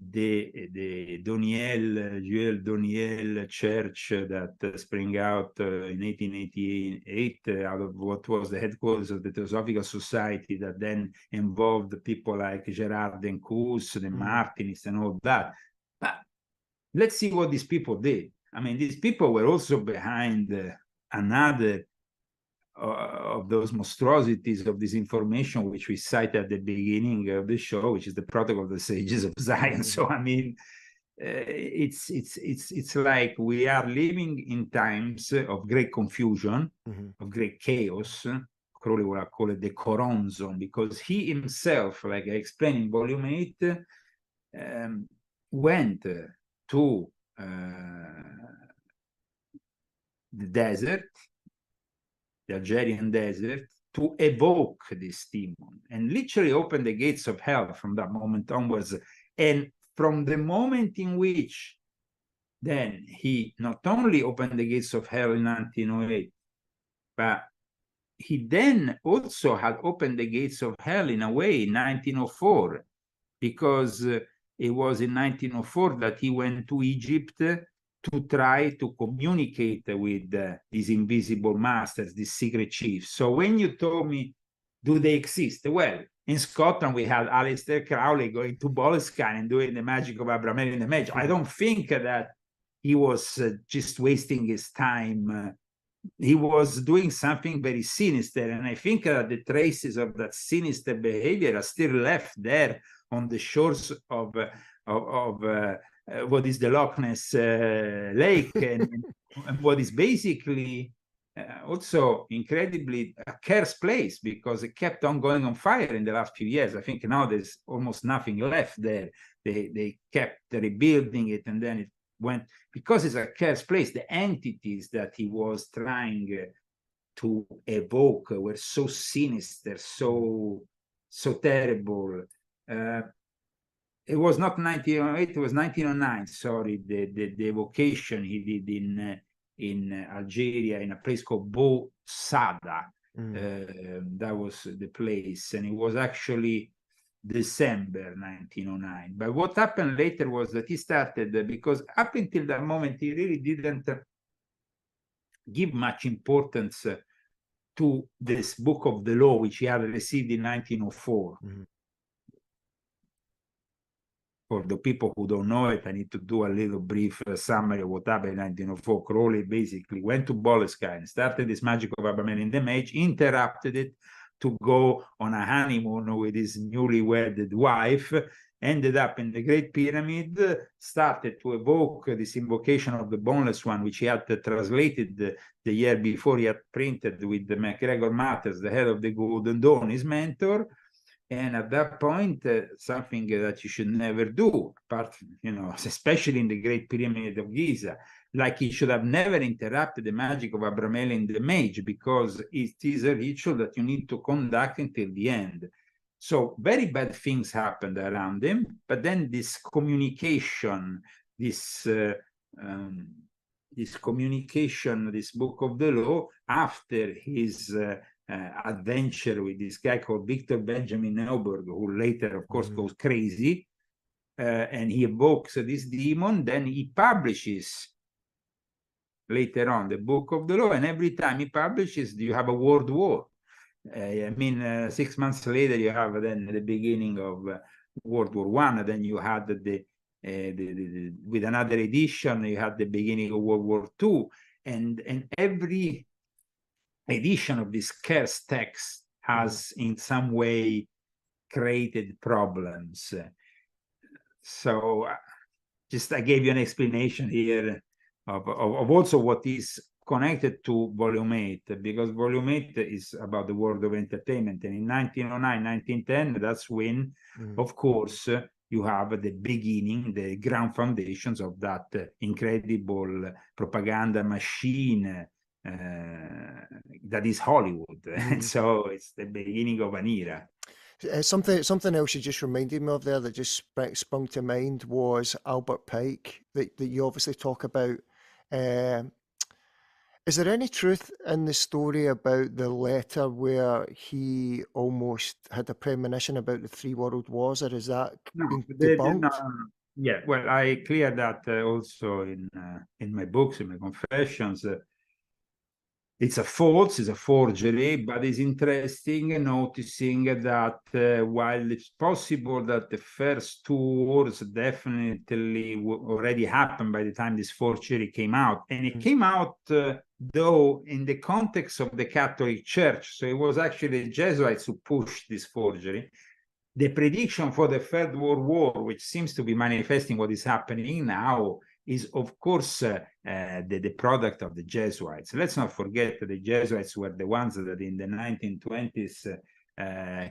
the Joel Doniel church that sprang out in 1888 out of what was the headquarters of the Theosophical Society, that then involved people like Gerard Dencous, the Martinists, and all that. But let's see what these people did. I mean, these people were also behind another of those monstrosities of disinformation, which we cited at the beginning of the show, which is the Protocol of the Sages of Zion. So, I mean, it's like we are living in times of great confusion, of great chaos. Crowley would call it the Coron zone, because he himself, like I explained in volume 8, went to the desert, the Algerian desert, to evoke this demon and literally open the gates of hell from that moment onwards. And from the moment in which then he not only opened the gates of hell in 1908, but he then also had opened the gates of hell in a way in 1904, because it was in 1904 that he went to Egypt to try to communicate with these invisible masters, these secret chiefs. So when you told me, do they exist? Well, in Scotland, we had Aleister Crowley going to Boleskine and doing the magic of Abramelin the Mage. I don't think that he was just wasting his time. He was doing something very sinister. And I think that the traces of that sinister behavior are still left there on the shores of what is the Loch Ness Lake, and what is basically also incredibly a cursed place, because it kept on going on fire in the last few years. I think now there's almost nothing left there. They kept rebuilding it, and then it went, because it's a cursed place. The entities that he was trying to evoke were so sinister, so terrible. It was not 1908, it was 1909, sorry, the evocation he did in Algeria, in a place called Bou Sada. That was the place, and it was actually December 1909. But what happened later was that he started, because up until that moment he really didn't give much importance to this book of the law, which he had received in 1904. For the people who don't know it, I need to do a little brief summary of what happened in 1904. Crowley basically went to Boleskine, started this magic of Abramelin the Mage, interrupted it to go on a honeymoon with his newly wedded wife, ended up in the Great Pyramid, started to evoke this invocation of the Boneless One, which he had translated the year before. He had printed with the MacGregor Matters, the head of the Golden Dawn, his mentor. And at that point, something that you should never do, apart, especially in the Great Pyramid of Giza, like he should have never interrupted the magic of Abramelin the Mage, because it is a ritual that you need to conduct until the end. So very bad things happened around him, but then this communication, this Book of the Law, after his adventure with this guy called Victor Benjamin Neuburg, who later, of course, goes crazy, and he evokes this demon, then he publishes later on the Book of the Law, and every time he publishes, you have a world war. 6 months later, you have then the beginning of World War I, then you had with another edition, you had the beginning of World War II, and every edition of this scarce text has in some way created problems. So just I gave you an explanation here of also what is connected to Volume 8, because Volume 8 is about the world of entertainment. And in 1909, 1910, that's when, of course, you have the beginning, the ground foundations of that incredible propaganda machine that is Hollywood. And so it's the beginning of an era. Something else you just reminded me of there that just sprung to mind was Albert Pike, that you obviously talk about. Is there any truth in the story about the letter where he almost had a premonition about the 3 world wars, or is that been debunked? Yeah, well, I clear that also in my books, in my confessions. It's a false, it's a forgery, but it's interesting noticing that while it's possible that the first 2 wars definitely already happened by the time this forgery came out, and it came out, though, in the context of the Catholic Church, so it was actually the Jesuits who pushed this forgery. The prediction for the Third World War, which seems to be manifesting what is happening now, is, of course, the product of the Jesuits. Let's not forget that the Jesuits were the ones that in the 1920s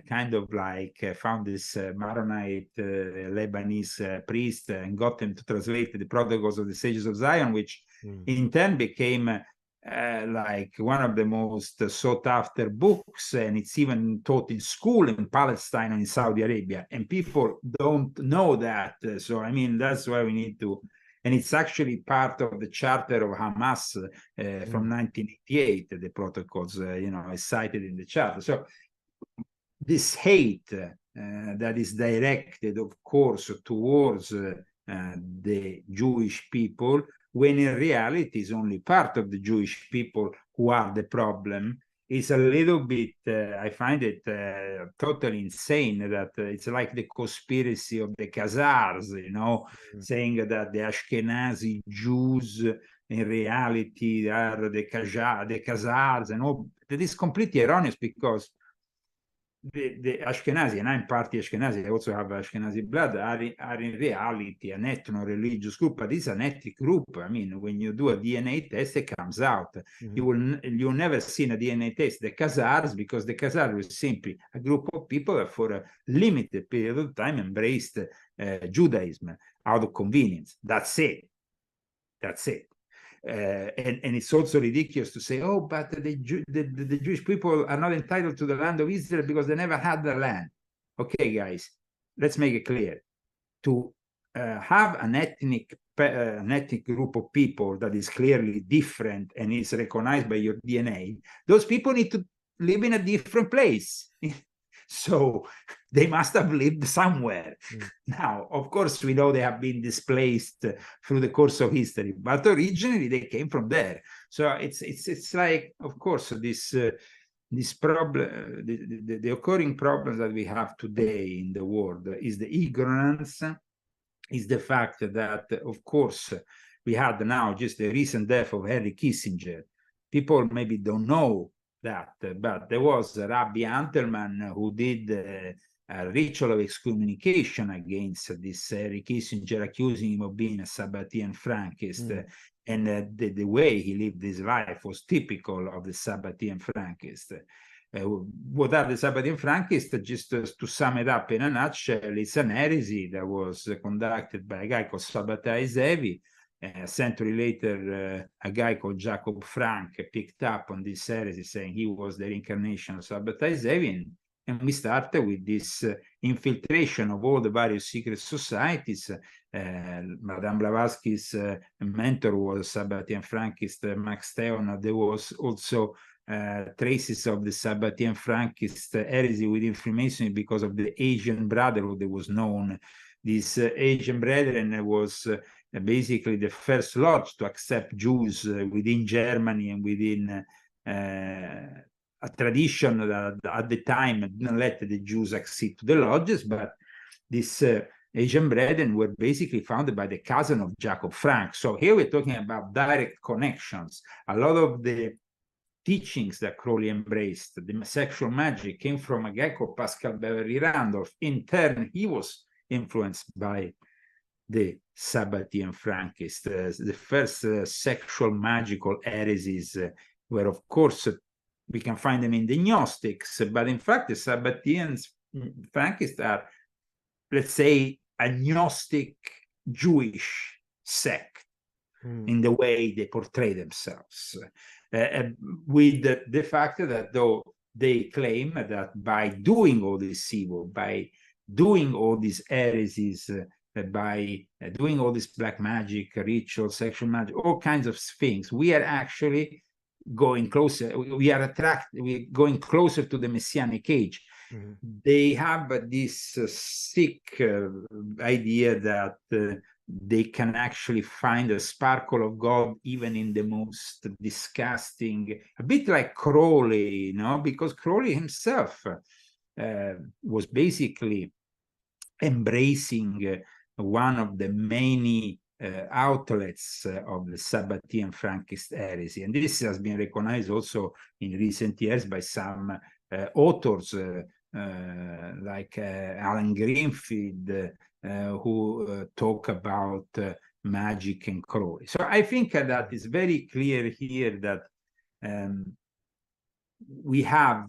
kind of like found this Maronite Lebanese priest and got them to translate the Protocols of the Sages of Zion, which in turn became like one of the most sought after books, and it's even taught in school in Palestine and in Saudi Arabia, and people don't know that. So I mean, that's why we need to. And it's actually part of the charter of Hamas from 1988, the protocols, is cited in the charter. So this hate that is directed, of course, towards the Jewish people, when in reality is only part of the Jewish people who are the problem, is a little bit, I find it totally insane that it's like the conspiracy of the Khazars, saying that the Ashkenazi Jews in reality are the Khazars, and all. That is completely erroneous, because the Ashkenazi, and I'm partly Ashkenazi, I also have Ashkenazi blood, are in reality an ethno-religious group, but it's an ethnic group. I mean, when you do a DNA test, it comes out. You'll never see in a DNA test the Khazars, because the Khazars were simply a group of people that for a limited period of time embraced Judaism out of convenience. That's it. And it's also ridiculous to say, oh, but the Jewish people are not entitled to the land of Israel because they never had the land. Okay, guys, let's make it clear. To have an ethnic group of people that is clearly different and is recognized by your DNA, those people need to live in a different place. So they must have lived somewhere. Now, of course, we know they have been displaced through the course of history, but originally they came from there. So it's like, of course, this problem, the occurring problems that we have today in the world is the ignorance, is the fact that, of course, we had now just the recent death of Henry Kissinger. People maybe don't know that, but there was Rabbi Antelman who did ritual of excommunication against this Henry Kissinger, accusing him of being a Sabbatean Frankist. And the way he lived his life was typical of the Sabbatean Frankist. What are the Sabbatean Frankists? Just to sum it up in a nutshell, it's an heresy that was conducted by a guy called Sabbatai Zevi. A century later, a guy called Jacob Frank picked up on this heresy, saying he was the reincarnation of Sabbatai Zevi. And we started with this infiltration of all the various secret societies. Madame Blavatsky's mentor was Sabbatean Frankist Max Theon. There was also traces of the Sabbatean Frankist heresy within Freemasonry because of the Asian Brotherhood that was known. This Asian Brethren was basically the first lodge to accept Jews within Germany and within a tradition that at the time didn't let the Jews accede to the lodges, but these Asian Brethren were basically founded by the cousin of Jacob Frank. So here we're talking about direct connections. A lot of the teachings that Crowley embraced, the sexual magic, came from a guy called Pascal Beverly Randolph. In turn, he was influenced by the Sabbatean Frankists. The first sexual magical heresies were, of course, we can find them in the Gnostics, but in fact, the Sabbatean Frankists are, let's say, a Gnostic Jewish sect in the way they portray themselves. With the fact that though they claim that by doing all this evil, by doing all these heresies, by doing all this black magic, ritual, sexual magic, all kinds of things, we are actually going closer. We're going closer to the Messianic age. They have this sick idea that they can actually find a sparkle of God even in the most disgusting, a bit like Crowley, you know, because Crowley himself was basically embracing one of the many outlets of the Sabbatean Frankist heresy. And this has been recognized also in recent years by some authors like Alan Greenfield, who talk about magic and Crowley. So I think that it's very clear here that we have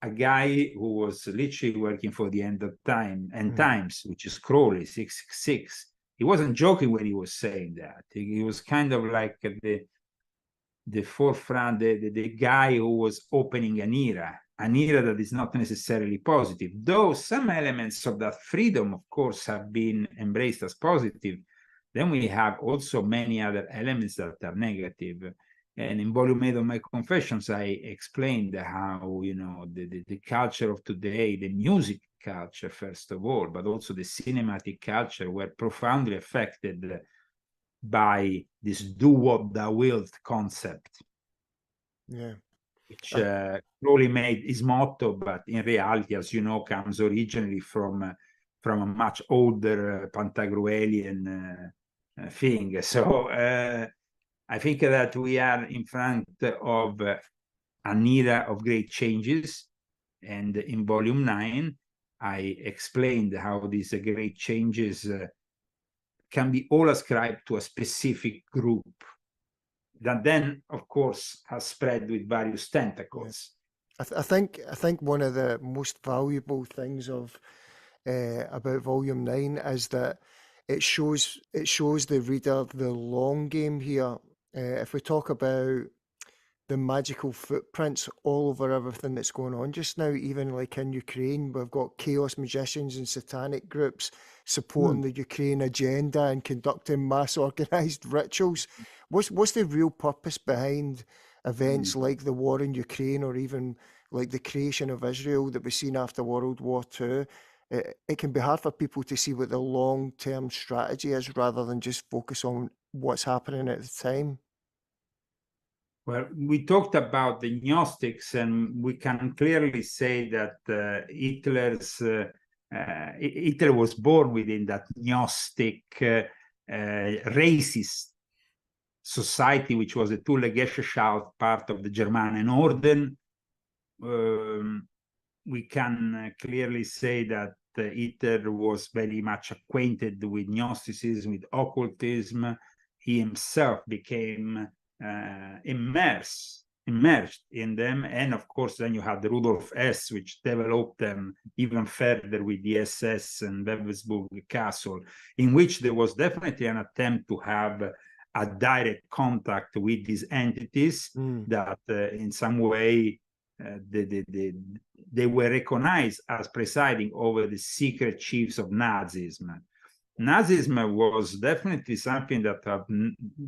a guy who was literally working for the end of time and times, which is Crowley, 666. He wasn't joking when he was saying that. He was kind of like the forefront, the guy who was opening an era that is not necessarily positive. Though some elements of that freedom, of course, have been embraced as positive, then we have also many other elements that are negative. And in Volume 8 of my Confessions, I explained how, you know, the culture of today, the music culture, first of all, but also the cinematic culture, were profoundly affected by this do what thou wilt concept. Yeah. Which Crowley made his motto, but in reality, as you know, comes originally from a much older Pantagruelian thing. So I think that we are in front of an era of great changes. And in Volume 9, I explained how these great changes can be all ascribed to a specific group that then, of course, has spread with various tentacles. I think one of the most valuable things of about Volume 9 is that it shows the reader the long game here. If we talk about the magical footprints all over everything that's going on just now, even like in Ukraine, we've got chaos magicians and satanic groups supporting the Ukraine agenda and conducting mass organized rituals. What's the real purpose behind events like the war in Ukraine, or even like the creation of Israel that we've seen after World War II? It can be hard for people to see what the long-term strategy is rather than just focus on what's happening at the time. Well, we talked about the Gnostics, and we can clearly say that Hitler was born within that Gnostic racist society, which was the Thule Gesellschaft, part of the German Orden. we can clearly say that Hitler was very much acquainted with Gnosticism, with occultism. He himself became immersed in them. And of course, then you had Rudolf Hess, which developed them even further with the SS and Wewelsburg Castle, in which there was definitely an attempt to have a direct contact with these entities that in some way they were recognized as presiding over the secret chiefs of Nazism. Nazism was definitely something that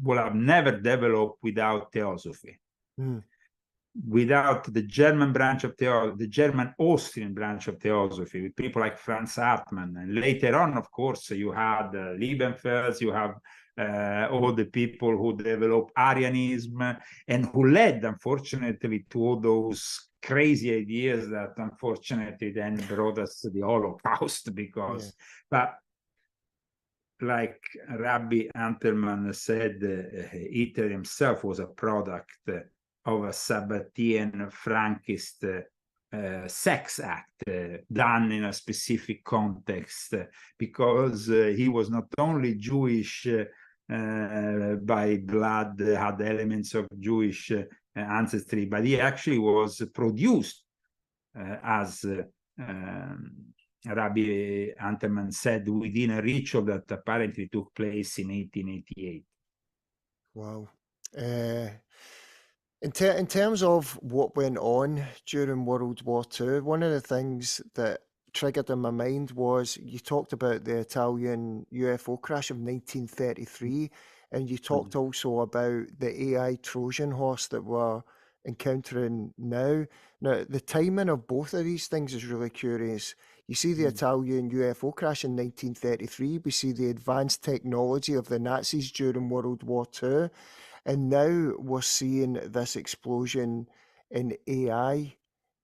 would have never developed without theosophy. Without the German branch of theosophy, the German-Austrian branch of theosophy, with people like Franz Hartmann. And later on, of course, you had Liebenfels, you have all the people who developed Arianism and who led, unfortunately, to all those crazy ideas that, unfortunately, then brought us to the Holocaust. Because, but like Rabbi Antelman said, Hitler himself was a product of a Sabbatean Frankist sex act done in a specific context, because he was not only Jewish by blood, had elements of Jewish ancestry, but he actually was produced as Rabbi Antelman said, within a ritual that apparently took place in 1888. Wow. In terms of what went on during World War II, one of the things that triggered in my mind was you talked about the Italian UFO crash of 1933, and you talked also about the AI Trojan horse that we're encountering now. Now, the timing of both of these things is really curious. You see the Italian UFO crash in 1933, we see the advanced technology of the Nazis during World War II, and now we're seeing this explosion in AI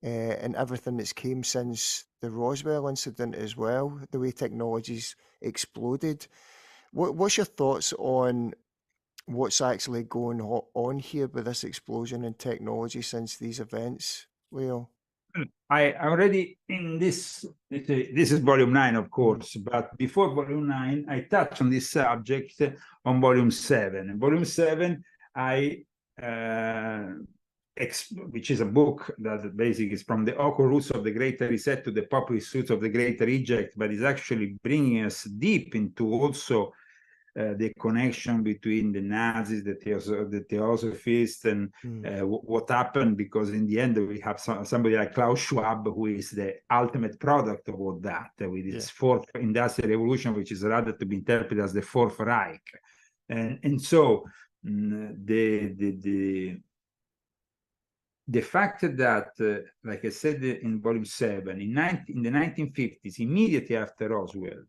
and everything that's came since the Roswell incident as well, the way technology's exploded. What's your thoughts on what's actually going on here with this explosion in technology since these events, Leo? I already, in this is volume 9, of course, but before volume 9, I touched on this subject on volume 7. In volume 7, which is a book that basically is from the Occult Roots of the Greater Reset to the Populist Roots of the Greater Reject, but is actually bringing us deep into also the connection between the Nazis, the Theosophists, and what happened, because in the end we have somebody like Klaus Schwab, who is the ultimate product of all that, with its fourth industrial revolution, which is rather to be interpreted as the Fourth Reich. And so the fact that, like I said in volume 7, in the 1950s, immediately after Roswell,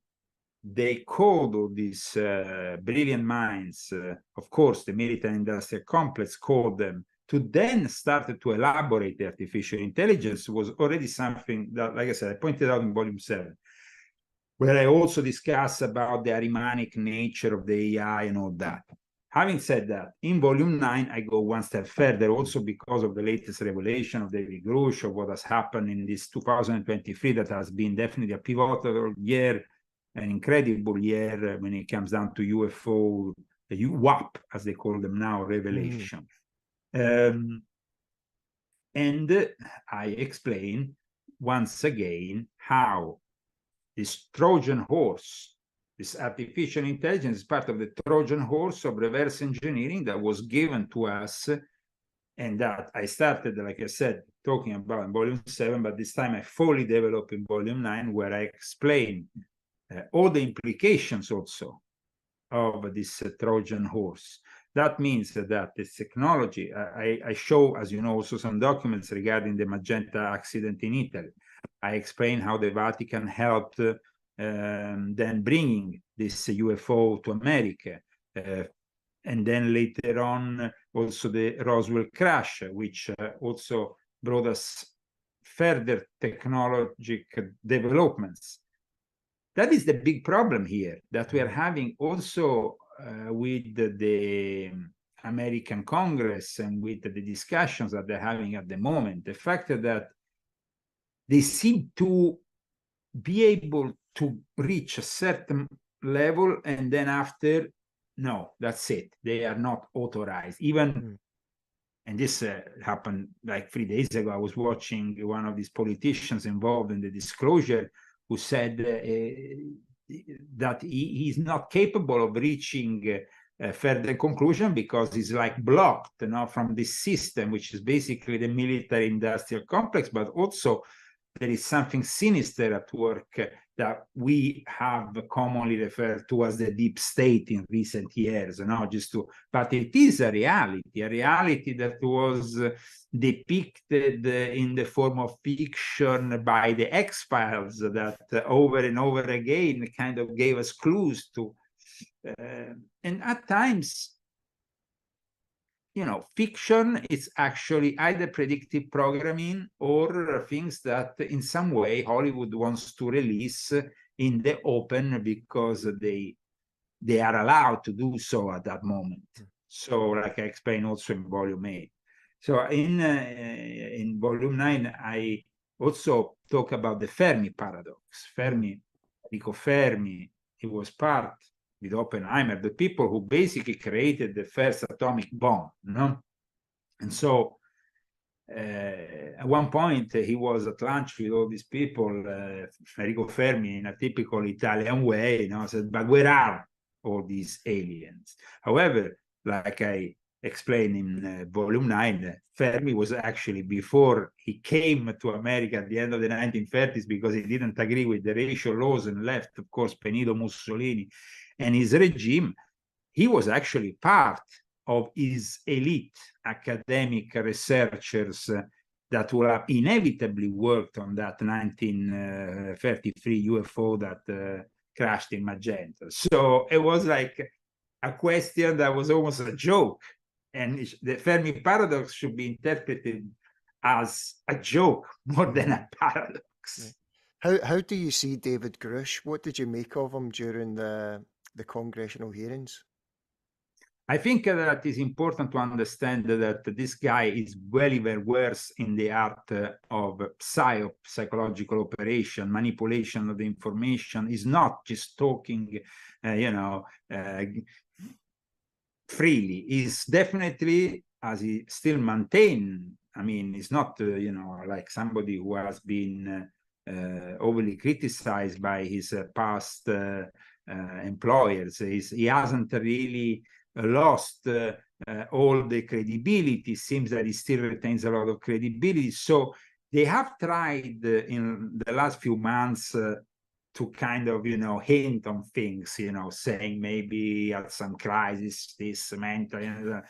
they called all these brilliant minds, of course, the military-industrial complex called them, to then start to elaborate the artificial intelligence was already something that, like I said, I pointed out in volume 7, where I also discuss about the Ahrimanic nature of the AI and all that. Having said that, in volume 9, I go one step further, also because of the latest revelation of David Grush, of what has happened in this 2023, that has been definitely a pivotal year, an incredible year when it comes down to UFO, the UAP, as they call them now, revelation. And I explain once again how this Trojan horse, this artificial intelligence, is part of the Trojan horse of reverse engineering that was given to us, and that I started, like I said, talking about in volume 7, but this time I fully develop in volume 9, where I explain all the implications also of this Trojan horse. That means that this technology, I show, as you know, also some documents regarding the Magenta accident in Italy. I explain how the Vatican helped then bringing this UFO to America. And then later on, also the Roswell crash, which also brought us further technological developments. That is the big problem here that we are having also with the American Congress and with the discussions that they're having at the moment. The fact that they seem to be able to reach a certain level, and then after, no, that's it. They are not authorized. Even, and this happened like 3 days ago. I was watching one of these politicians involved in the disclosure who said that he's not capable of reaching further conclusion because he's like blocked, from this system, which is basically the military industrial complex, but also there is something sinister at work that we have commonly referred to as the deep state in recent years, but it is a reality that was depicted in the form of fiction by the X-Files that over and over again kind of gave us clues to, and at times, fiction is actually either predictive programming or things that in some way Hollywood wants to release in the open because they are allowed to do so at that moment. So like I explained also in volume 8. So in volume 9, I also talk about the Fermi paradox. Enrico Fermi, he was part with Oppenheimer, the people who basically created the first atomic bomb, And so at one point he was at lunch with all these people, Enrico Fermi, in a typical Italian way, said, but where are all these aliens? However, like I explained in volume 9, Fermi was actually, before he came to America at the end of the 1930s, because he didn't agree with the racial laws and left, of course, Benito Mussolini and his regime, he was actually part of his elite academic researchers that will have inevitably worked on that 1933 UFO that crashed in Magenta. So it was like a question that was almost a joke. And the Fermi paradox should be interpreted as a joke more than a paradox. How do you see David Grush? What did you make of him during the congressional hearings? I think that it's important to understand that this guy is very well versed in the art of psychological operation, manipulation of the information. He's not just talking, freely. He's definitely, as he still maintains, he's not, like somebody who has been overly criticized by his past employers. He hasn't really lost all the credibility. Seems that he still retains a lot of credibility. So they have tried in the last few months to kind of, hint on things, saying maybe at some crisis, this mental,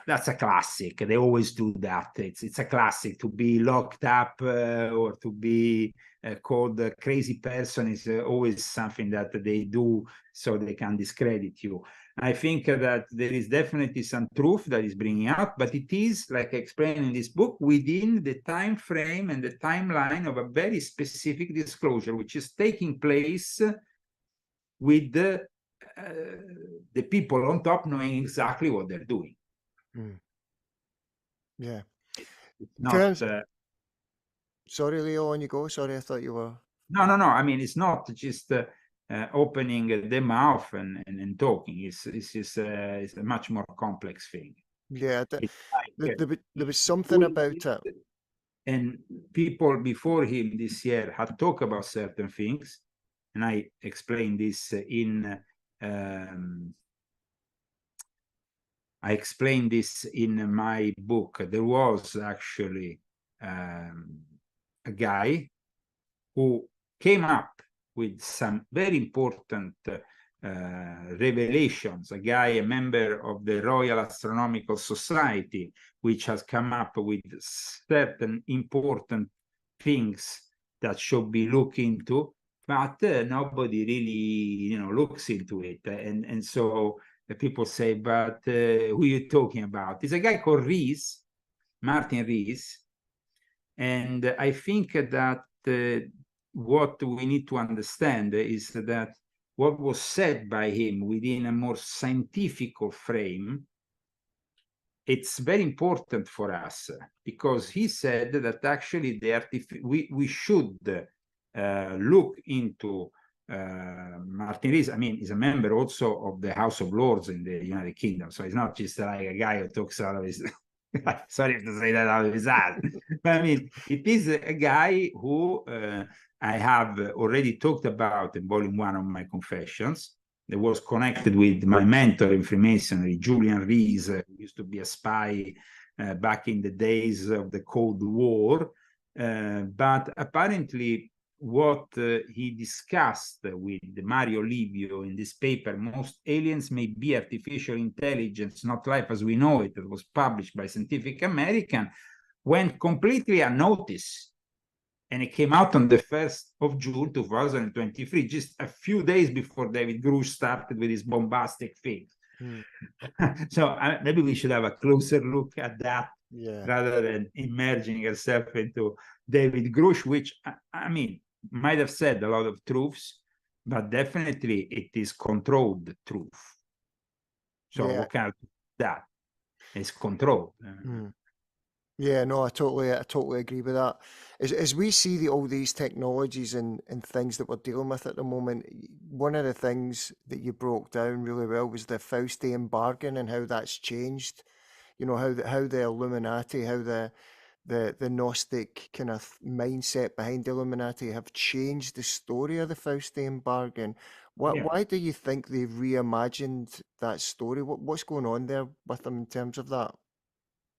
that's a classic. They always do that. It's a classic. To be locked up or to be called a crazy person is always something that they do so they can discredit you. I think that there is definitely some truth that is bringing out, but it is, like I explained in this book, within the time frame and the timeline of a very specific disclosure, which is taking place with the people on top knowing exactly what they're doing. Yeah. It's not, sorry, Leo, on you go. Sorry, I thought you were... No. It's not just opening the mouth and talking. It's a much more complex thing. Yeah, like, there was something about it. And people before him this year had talked about certain things, and I explained this in my book. There was actually a guy who came up with some very important revelations, a member of the Royal Astronomical Society, which has come up with certain important things that should be looked into, but nobody really, looks into it. And so the people say, but who are you talking about? It's a guy called Rees, Martin Rees. And I think that what we need to understand is that what was said by him within a more scientific frame it's very important for us because he said that actually we should look into Martin Rees. I mean, he's a member also of the House of Lords in the United Kingdom, so he's not just like a guy who talks out of his sorry to say that out of his ass, but I mean, it is a guy who I have already talked about in volume 1 of my Confessions. That was connected with my mentor in Freemasonry, Julian Rees, who used to be a spy back in the days of the Cold War. But apparently what he discussed with Mario Livio in this paper, Most Aliens May Be Artificial Intelligence, Not Life as We Know It, that was published by Scientific American, went completely unnoticed. And it came out on the 1st of June 2023, just a few days before David Grush started with his bombastic thing. So maybe we should have a closer look at that rather than immersing yourself into David Grush, which, I mean, might have said a lot of truths, but definitely it is controlled truth. So what kind of that is controlled? Yeah, no, I totally agree with that. As we see all these technologies and things that we're dealing with at the moment, one of the things that you broke down really well was the Faustian bargain and how that's changed. You know, how the Illuminati, how the Gnostic kind of mindset behind the Illuminati have changed the story of the Faustian bargain. Why do you think they've reimagined that story? What's going on there with them in terms of that?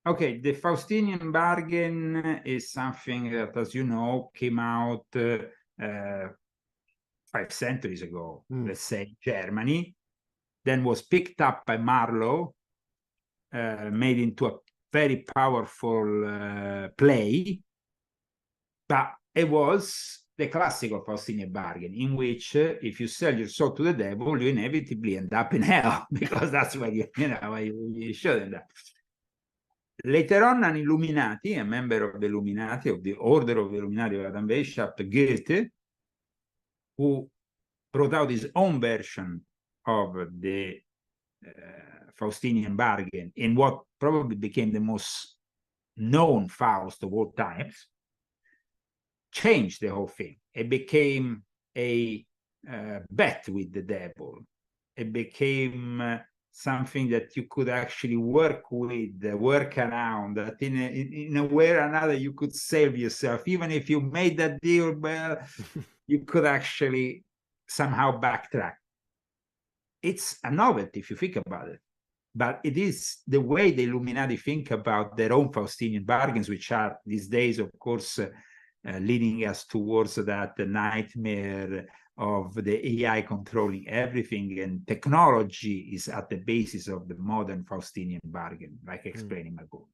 Okay, the Faustinian bargain is something that, as you know, came out 5 centuries ago, let's say, in Germany, then was picked up by Marlowe, made into a very powerful play, but it was the classical Faustinian bargain, in which if you sell your soul to the devil, you inevitably end up in hell, because that's where you should end up. Later on, an Illuminati, a member of the Illuminati, of the Order of the Illuminati of Adam Weishaupt, Goethe, who brought out his own version of the Faustinian bargain in what probably became the most known Faust of all times, changed the whole thing. It became a bet with the devil. It became something that you could actually work with, work around, that in a way or another you could save yourself. Even if you made that deal, well, you could actually somehow backtrack. It's a novelty if you think about it, but it is the way the Illuminati think about their own Faustinian bargains, which are these days, of course, leading us towards that nightmare of the AI controlling everything, and technology is at the basis of the modern Faustinian bargain, like I explained in my book.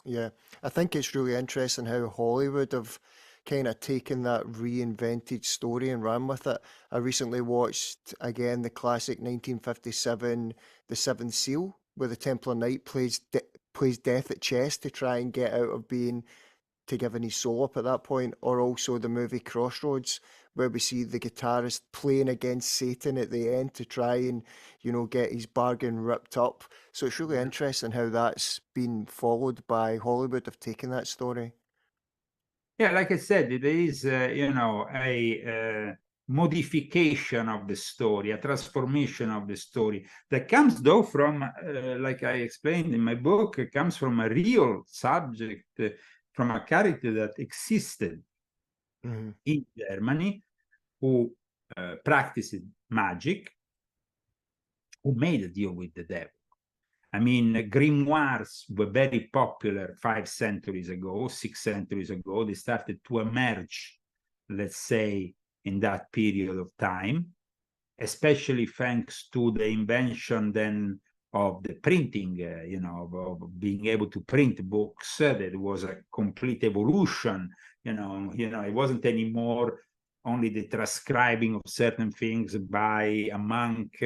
Yeah, I think it's really interesting how Hollywood have kind of taken that reinvented story and ran with it. I recently watched again the classic 1957, The Seventh Seal, where the Templar Knight plays death at chess to try and get out of being to giving his soul up at that point, or also the movie Crossroads, where we see the guitarist playing against Satan at the end to try and, you know, get his bargain ripped up. So it's really interesting how that's been followed by Hollywood have taken that story. Yeah, like I said, it is, you know, a modification of the story, a transformation of the story that comes, though, from, like I explained in my book, it comes from a real subject, from a character that existed in Germany, who practiced magic, who made a deal with the devil. I mean, grimoires were very popular 5 centuries ago, 6 centuries ago. They started to emerge, let's say, in that period of time, especially thanks to the invention then of the printing, you know, of being able to print books. That was a complete evolution. You know, it wasn't anymore only the transcribing of certain things by a monk,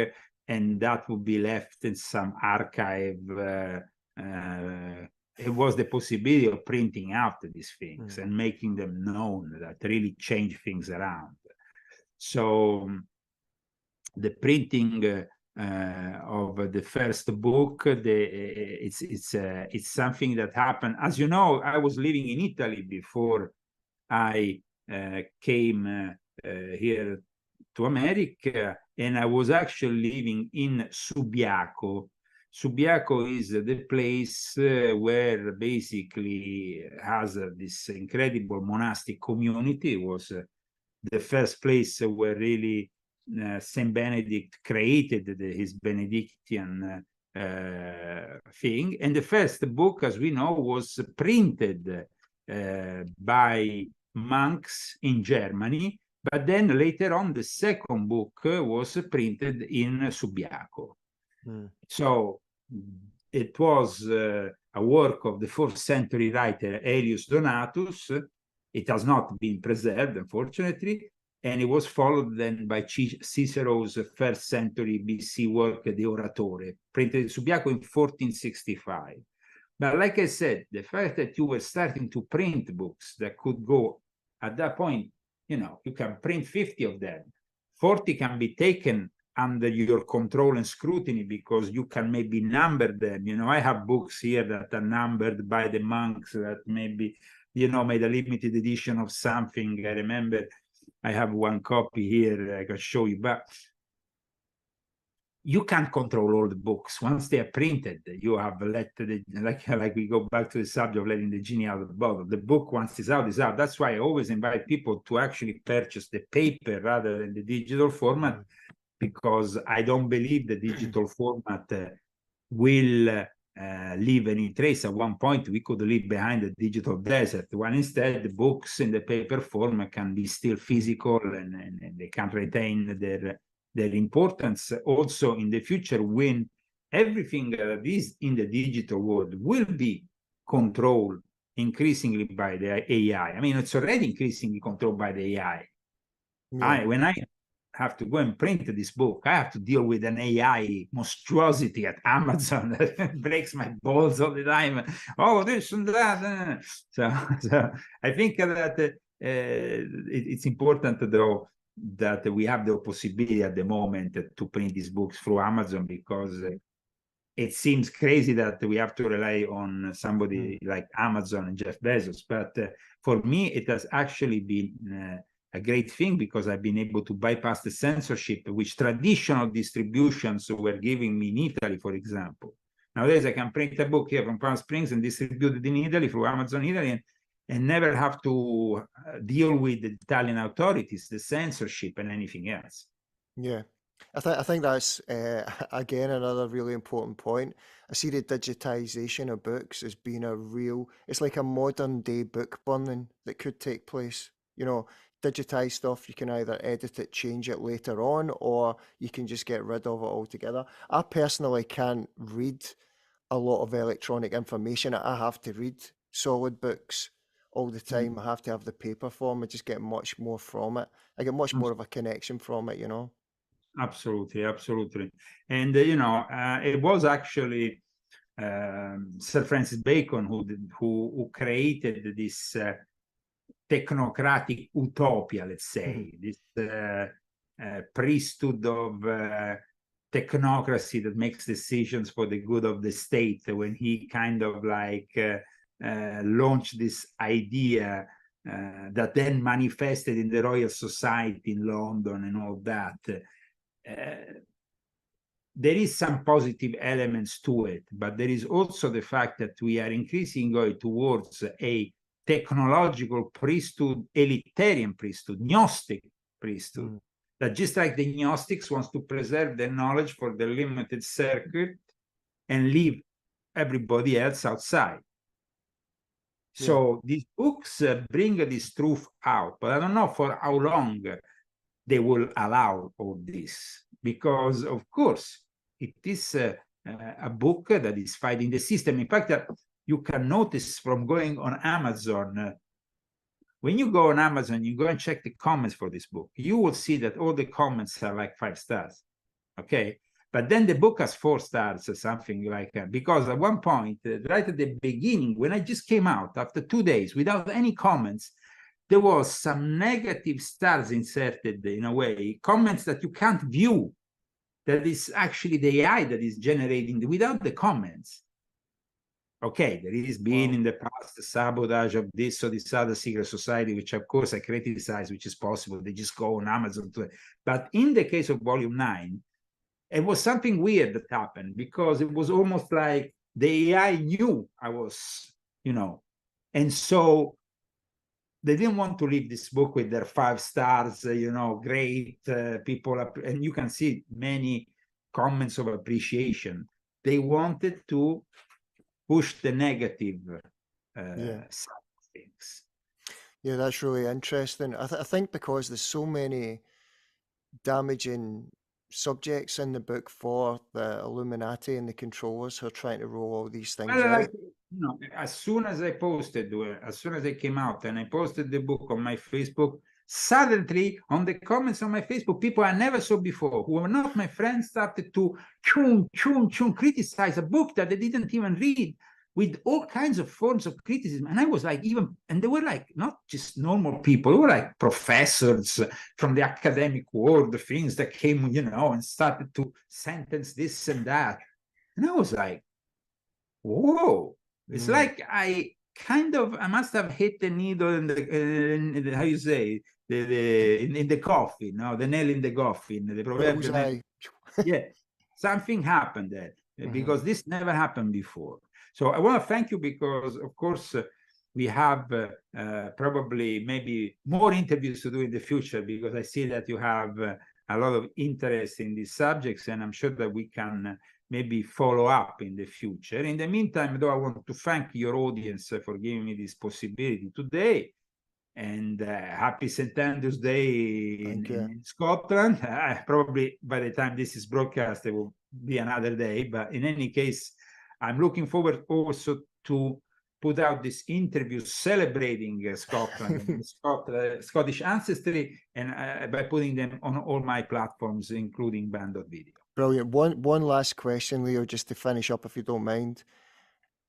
and that would be left in some archive. It was the possibility of printing out these things and making them known that really change things around. So the printing of the first book. It's something that happened. As you know, I was living in Italy before I came here to America, and I was actually living in Subiaco. Subiaco is the place where basically has this incredible monastic community. It was the first place where really Saint Benedict created his Benedictine thing. And the first book, as we know, was printed by monks in Germany. But then later on, the second book was printed in Subiaco. So it was a work of the 4th century writer Aelius Donatus. It has not been preserved, unfortunately, and it was followed then by Cicero's 1st century BC work, De Oratore, printed in Subiaco in 1465. But like I said, the fact that you were starting to print books that could go at that point, you know, you can print 50 of them. 40 can be taken under your control and scrutiny because you can maybe number them. You know, I have books here that are numbered by the monks that maybe, you know, made a limited edition of something. I remember I have one copy here I can show you, but you can't control all the books. Once they are printed, you have let the, like we go back to the subject of letting the genie out of the bottle. The book, once it's out, is out. That's why I always invite people to actually purchase the paper rather than the digital format, because I don't believe the digital format will leave any trace. At one point, we could leave behind the digital desert, when instead the books in the paper form can be still physical, and they can retain their importance also in the future, when everything that is in the digital world will be controlled increasingly by the AI. I mean, it's already increasingly controlled by the AI. Yeah. When I have to go and print this book, I have to deal with an AI monstrosity at Amazon that breaks my balls all the time. Oh, this and that. So I think that it's important, though, that we have the possibility at the moment to print these books through Amazon, because it seems crazy that we have to rely on somebody like Amazon and Jeff Bezos. But for me, it has actually been a great thing, because I've been able to bypass the censorship which traditional distributions were giving me in Italy, for example. Nowadays, I can print a book here from Palm Springs and distribute it in Italy through Amazon Italy, and never have to deal with the Italian authorities, the censorship, and anything else. Yeah, I think that's again another really important point. I see the digitization of books as being a real, it's like a modern day book burning that could take place. You know, digitized stuff, you can either edit it, change it later on, or you can just get rid of it altogether. I personally can't read a lot of electronic information. I have to read solid books all the time. I have to have the paper form. I just get much more from it. I get much more of a connection from it, you know. Absolutely, absolutely. And you know, it was actually Sir Francis Bacon who created this technocratic utopia, let's say, this priesthood of technocracy that makes decisions for the good of the state, when he kind of like launched this idea that then manifested in the Royal Society in London and all that. There is some positive elements to it, but there is also the fact that we are increasingly going towards a technological priesthood, elitarian priesthood, Gnostic priesthood, that just like the Gnostics wants to preserve their knowledge for their limited circuit and leave everybody else outside. So these books bring this truth out, but I don't know for how long they will allow all this, because of course it is a book that is fighting the system. In fact, you can notice from going on Amazon, when you go on Amazon, you go and check the comments for this book, you will see that all the comments are like 5 stars, okay? But then the book has 4 stars or something like that, because at one point, right at the beginning, when I just came out, after 2 days, without any comments, there was some negative stars inserted in a way, comments that you can't view, that is actually the AI that is generating without the comments. Okay, there is been in the past the sabotage of this or this other secret society, which of course I criticize, which is possible. They just go on Amazon to it. But in the case of Volume 9, it was something weird that happened, because it was almost like the AI knew I was, you know, and so they didn't want to leave this book with their 5 stars, you know, great people, and you can see many comments of appreciation. They wanted to push the negative side of things. Yeah, that's really interesting. I think because there's so many damaging subjects in the book for the Illuminati and the controllers who are trying to roll all these things Well, out. like, you know, as soon as I posted, as soon as I came out and I posted the book on my Facebook, suddenly on the comments on my Facebook, people I never saw before, who were not my friends, started to criticize a book that they didn't even read, with all kinds of forms of criticism. And I was like, and they were like, not just normal people, they were like professors from the academic world, the things that came, you know, and started to sentence this and that. And I was like, whoa, it's like I must have hit the needle in the how you say, in the coffin, no, the nail in the coffin, the proverbial nail. Yeah, something happened there, because this never happened before. So I want to thank you, because of course we have probably maybe more interviews to do in the future, because I see that you have a lot of interest in these subjects, and I'm sure that we can maybe follow up in the future. In the meantime, though, I want to thank your audience for giving me this possibility today. And happy St. Andrew's Day in Scotland. Probably by the time this is broadcast, it will be another day. But in any case, I'm looking forward also to put out this interview celebrating Scotland and Scottish ancestry, and by putting them on all my platforms, including Band.video. Brilliant. One last question, Leo, just to finish up, if you don't mind.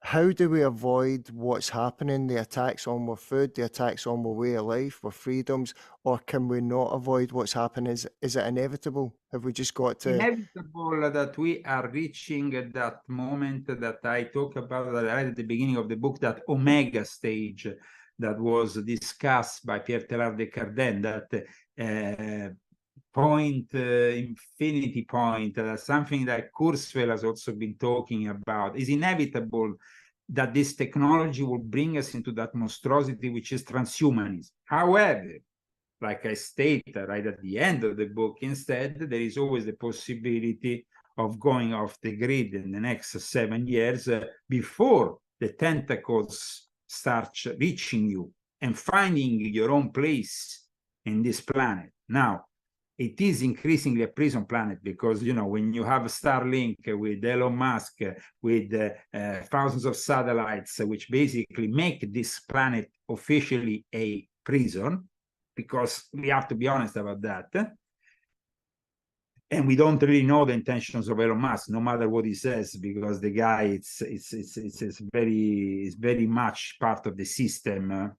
How do we avoid what's happening, the attacks on our food, the attacks on our way of life, our freedoms, or can we not avoid what's happening? Is it inevitable? Have we just got to... Inevitable that we are reaching at that moment that I talk about right at the beginning of the book, that omega stage that was discussed by Pierre Teilhard de Chardin, that infinity point, something that Kurzweil has also been talking about. Is inevitable that this technology will bring us into that monstrosity, which is transhumanism. However, like I state right at the end of the book, instead, there is always the possibility of going off the grid in the next 7 years before the tentacles start reaching you and finding your own place in this planet. Now, it is increasingly a prison planet, because, you know, when you have Starlink with Elon Musk, with thousands of satellites, which basically make this planet officially a prison, because we have to be honest about that. And we don't really know the intentions of Elon Musk, no matter what he says, because the guy, it's very much part of the system.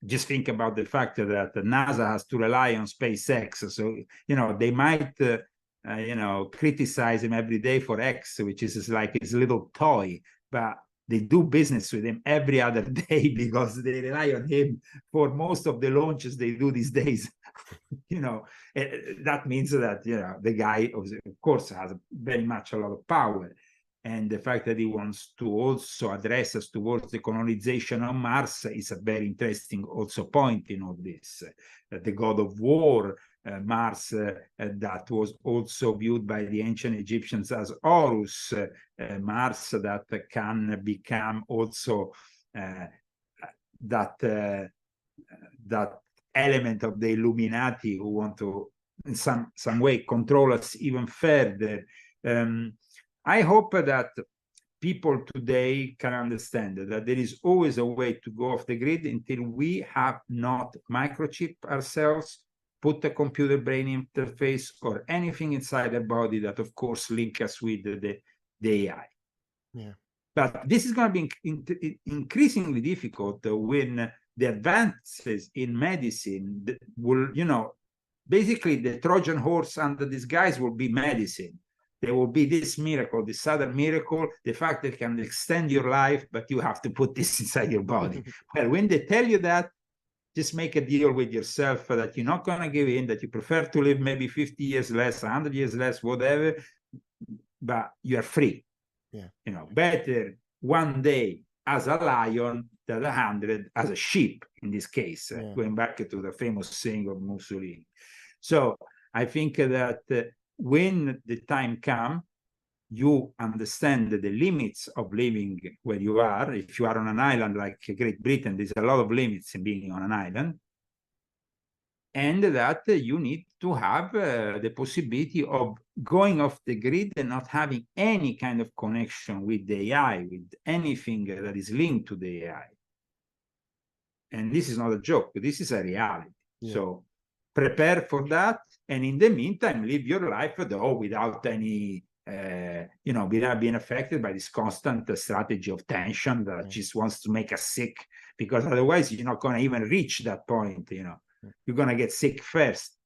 Just think about the fact that NASA has to rely on SpaceX. So, you know, they might, you know, criticize him every day for X, which is like his little toy, but they do business with him every other day, because they rely on him for most of the launches they do these days. You know, that means that, you know, the guy, of course, has very much a lot of power. And the fact that he wants to also address us towards the colonization of Mars is a very interesting also point in all this. The god of war, Mars, that was also viewed by the ancient Egyptians as Horus, Mars that can become also that element of the Illuminati who want to, in some way, control us even further. I hope that people today can understand that there is always a way to go off the grid until we have not microchip ourselves, put a computer brain interface or anything inside the body that, of course, link us with the AI. Yeah. But this is going to be increasingly difficult when the advances in medicine will, you know, basically the Trojan horse under this guise will be medicine. There will be this miracle, this other miracle, the fact that it can extend your life, but you have to put this inside your body. Well, when they tell you that, just make a deal with yourself that you're not going to give in, that you prefer to live maybe 50 years less, 100 years less, whatever, but you are free. Yeah. You know, better one day as a lion than 100 as a sheep, in this case, going back to the famous saying of Mussolini. So I think that when the time comes, you understand the limits of living where you are. If you are on an island like Great Britain, there's a lot of limits in being on an island. And that you need to have the possibility of going off the grid and not having any kind of connection with the AI, with anything that is linked to the AI. And this is not a joke, this is a reality. Yeah. So prepare for that. And in the meantime, live your life, though, without any, without being affected by this constant strategy of tension that just wants to make us sick, because otherwise you're not going to even reach that point, You're going to get sick first.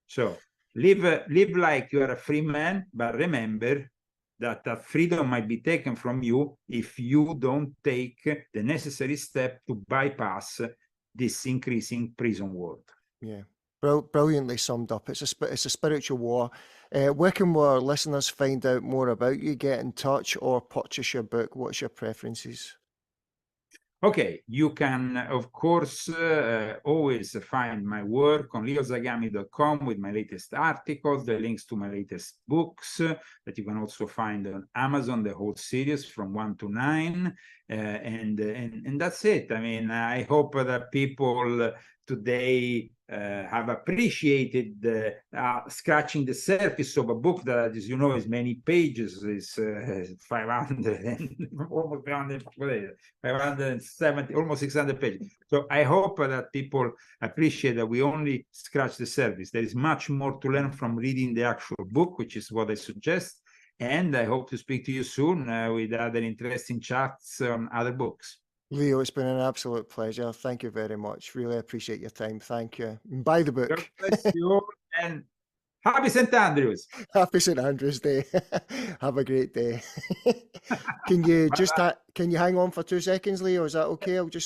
So live like you are a free man, but remember that that freedom might be taken from you if you don't take the necessary step to bypass this increasing prison world. Yeah. Brilliantly summed up. It's a spiritual war. Where can our listeners find out more about you, get in touch, or purchase your book? What's your preferences? Okay, you can, of course, always find my work on leozagami.com with my latest articles, the links to my latest books that you can also find on Amazon, the whole series from 1 to 9. And that's it. I mean, I hope that people today have appreciated scratching the surface of a book that, as you know, is many pages, is 500 and almost 570, almost 600 pages. So I hope that people appreciate that we only scratch the surface. There is much more to learn from reading the actual book, which is what I suggest. And I hope to speak to you soon with other interesting chats on other books. Leo, it's been an absolute pleasure. Thank you very much. Really appreciate your time. Thank you. Buy the book. God bless you all, and happy St. Andrews. Happy St. Andrews Day. Have a great day. Can you can you hang on for 2 seconds, Leo? Is that okay? I'll just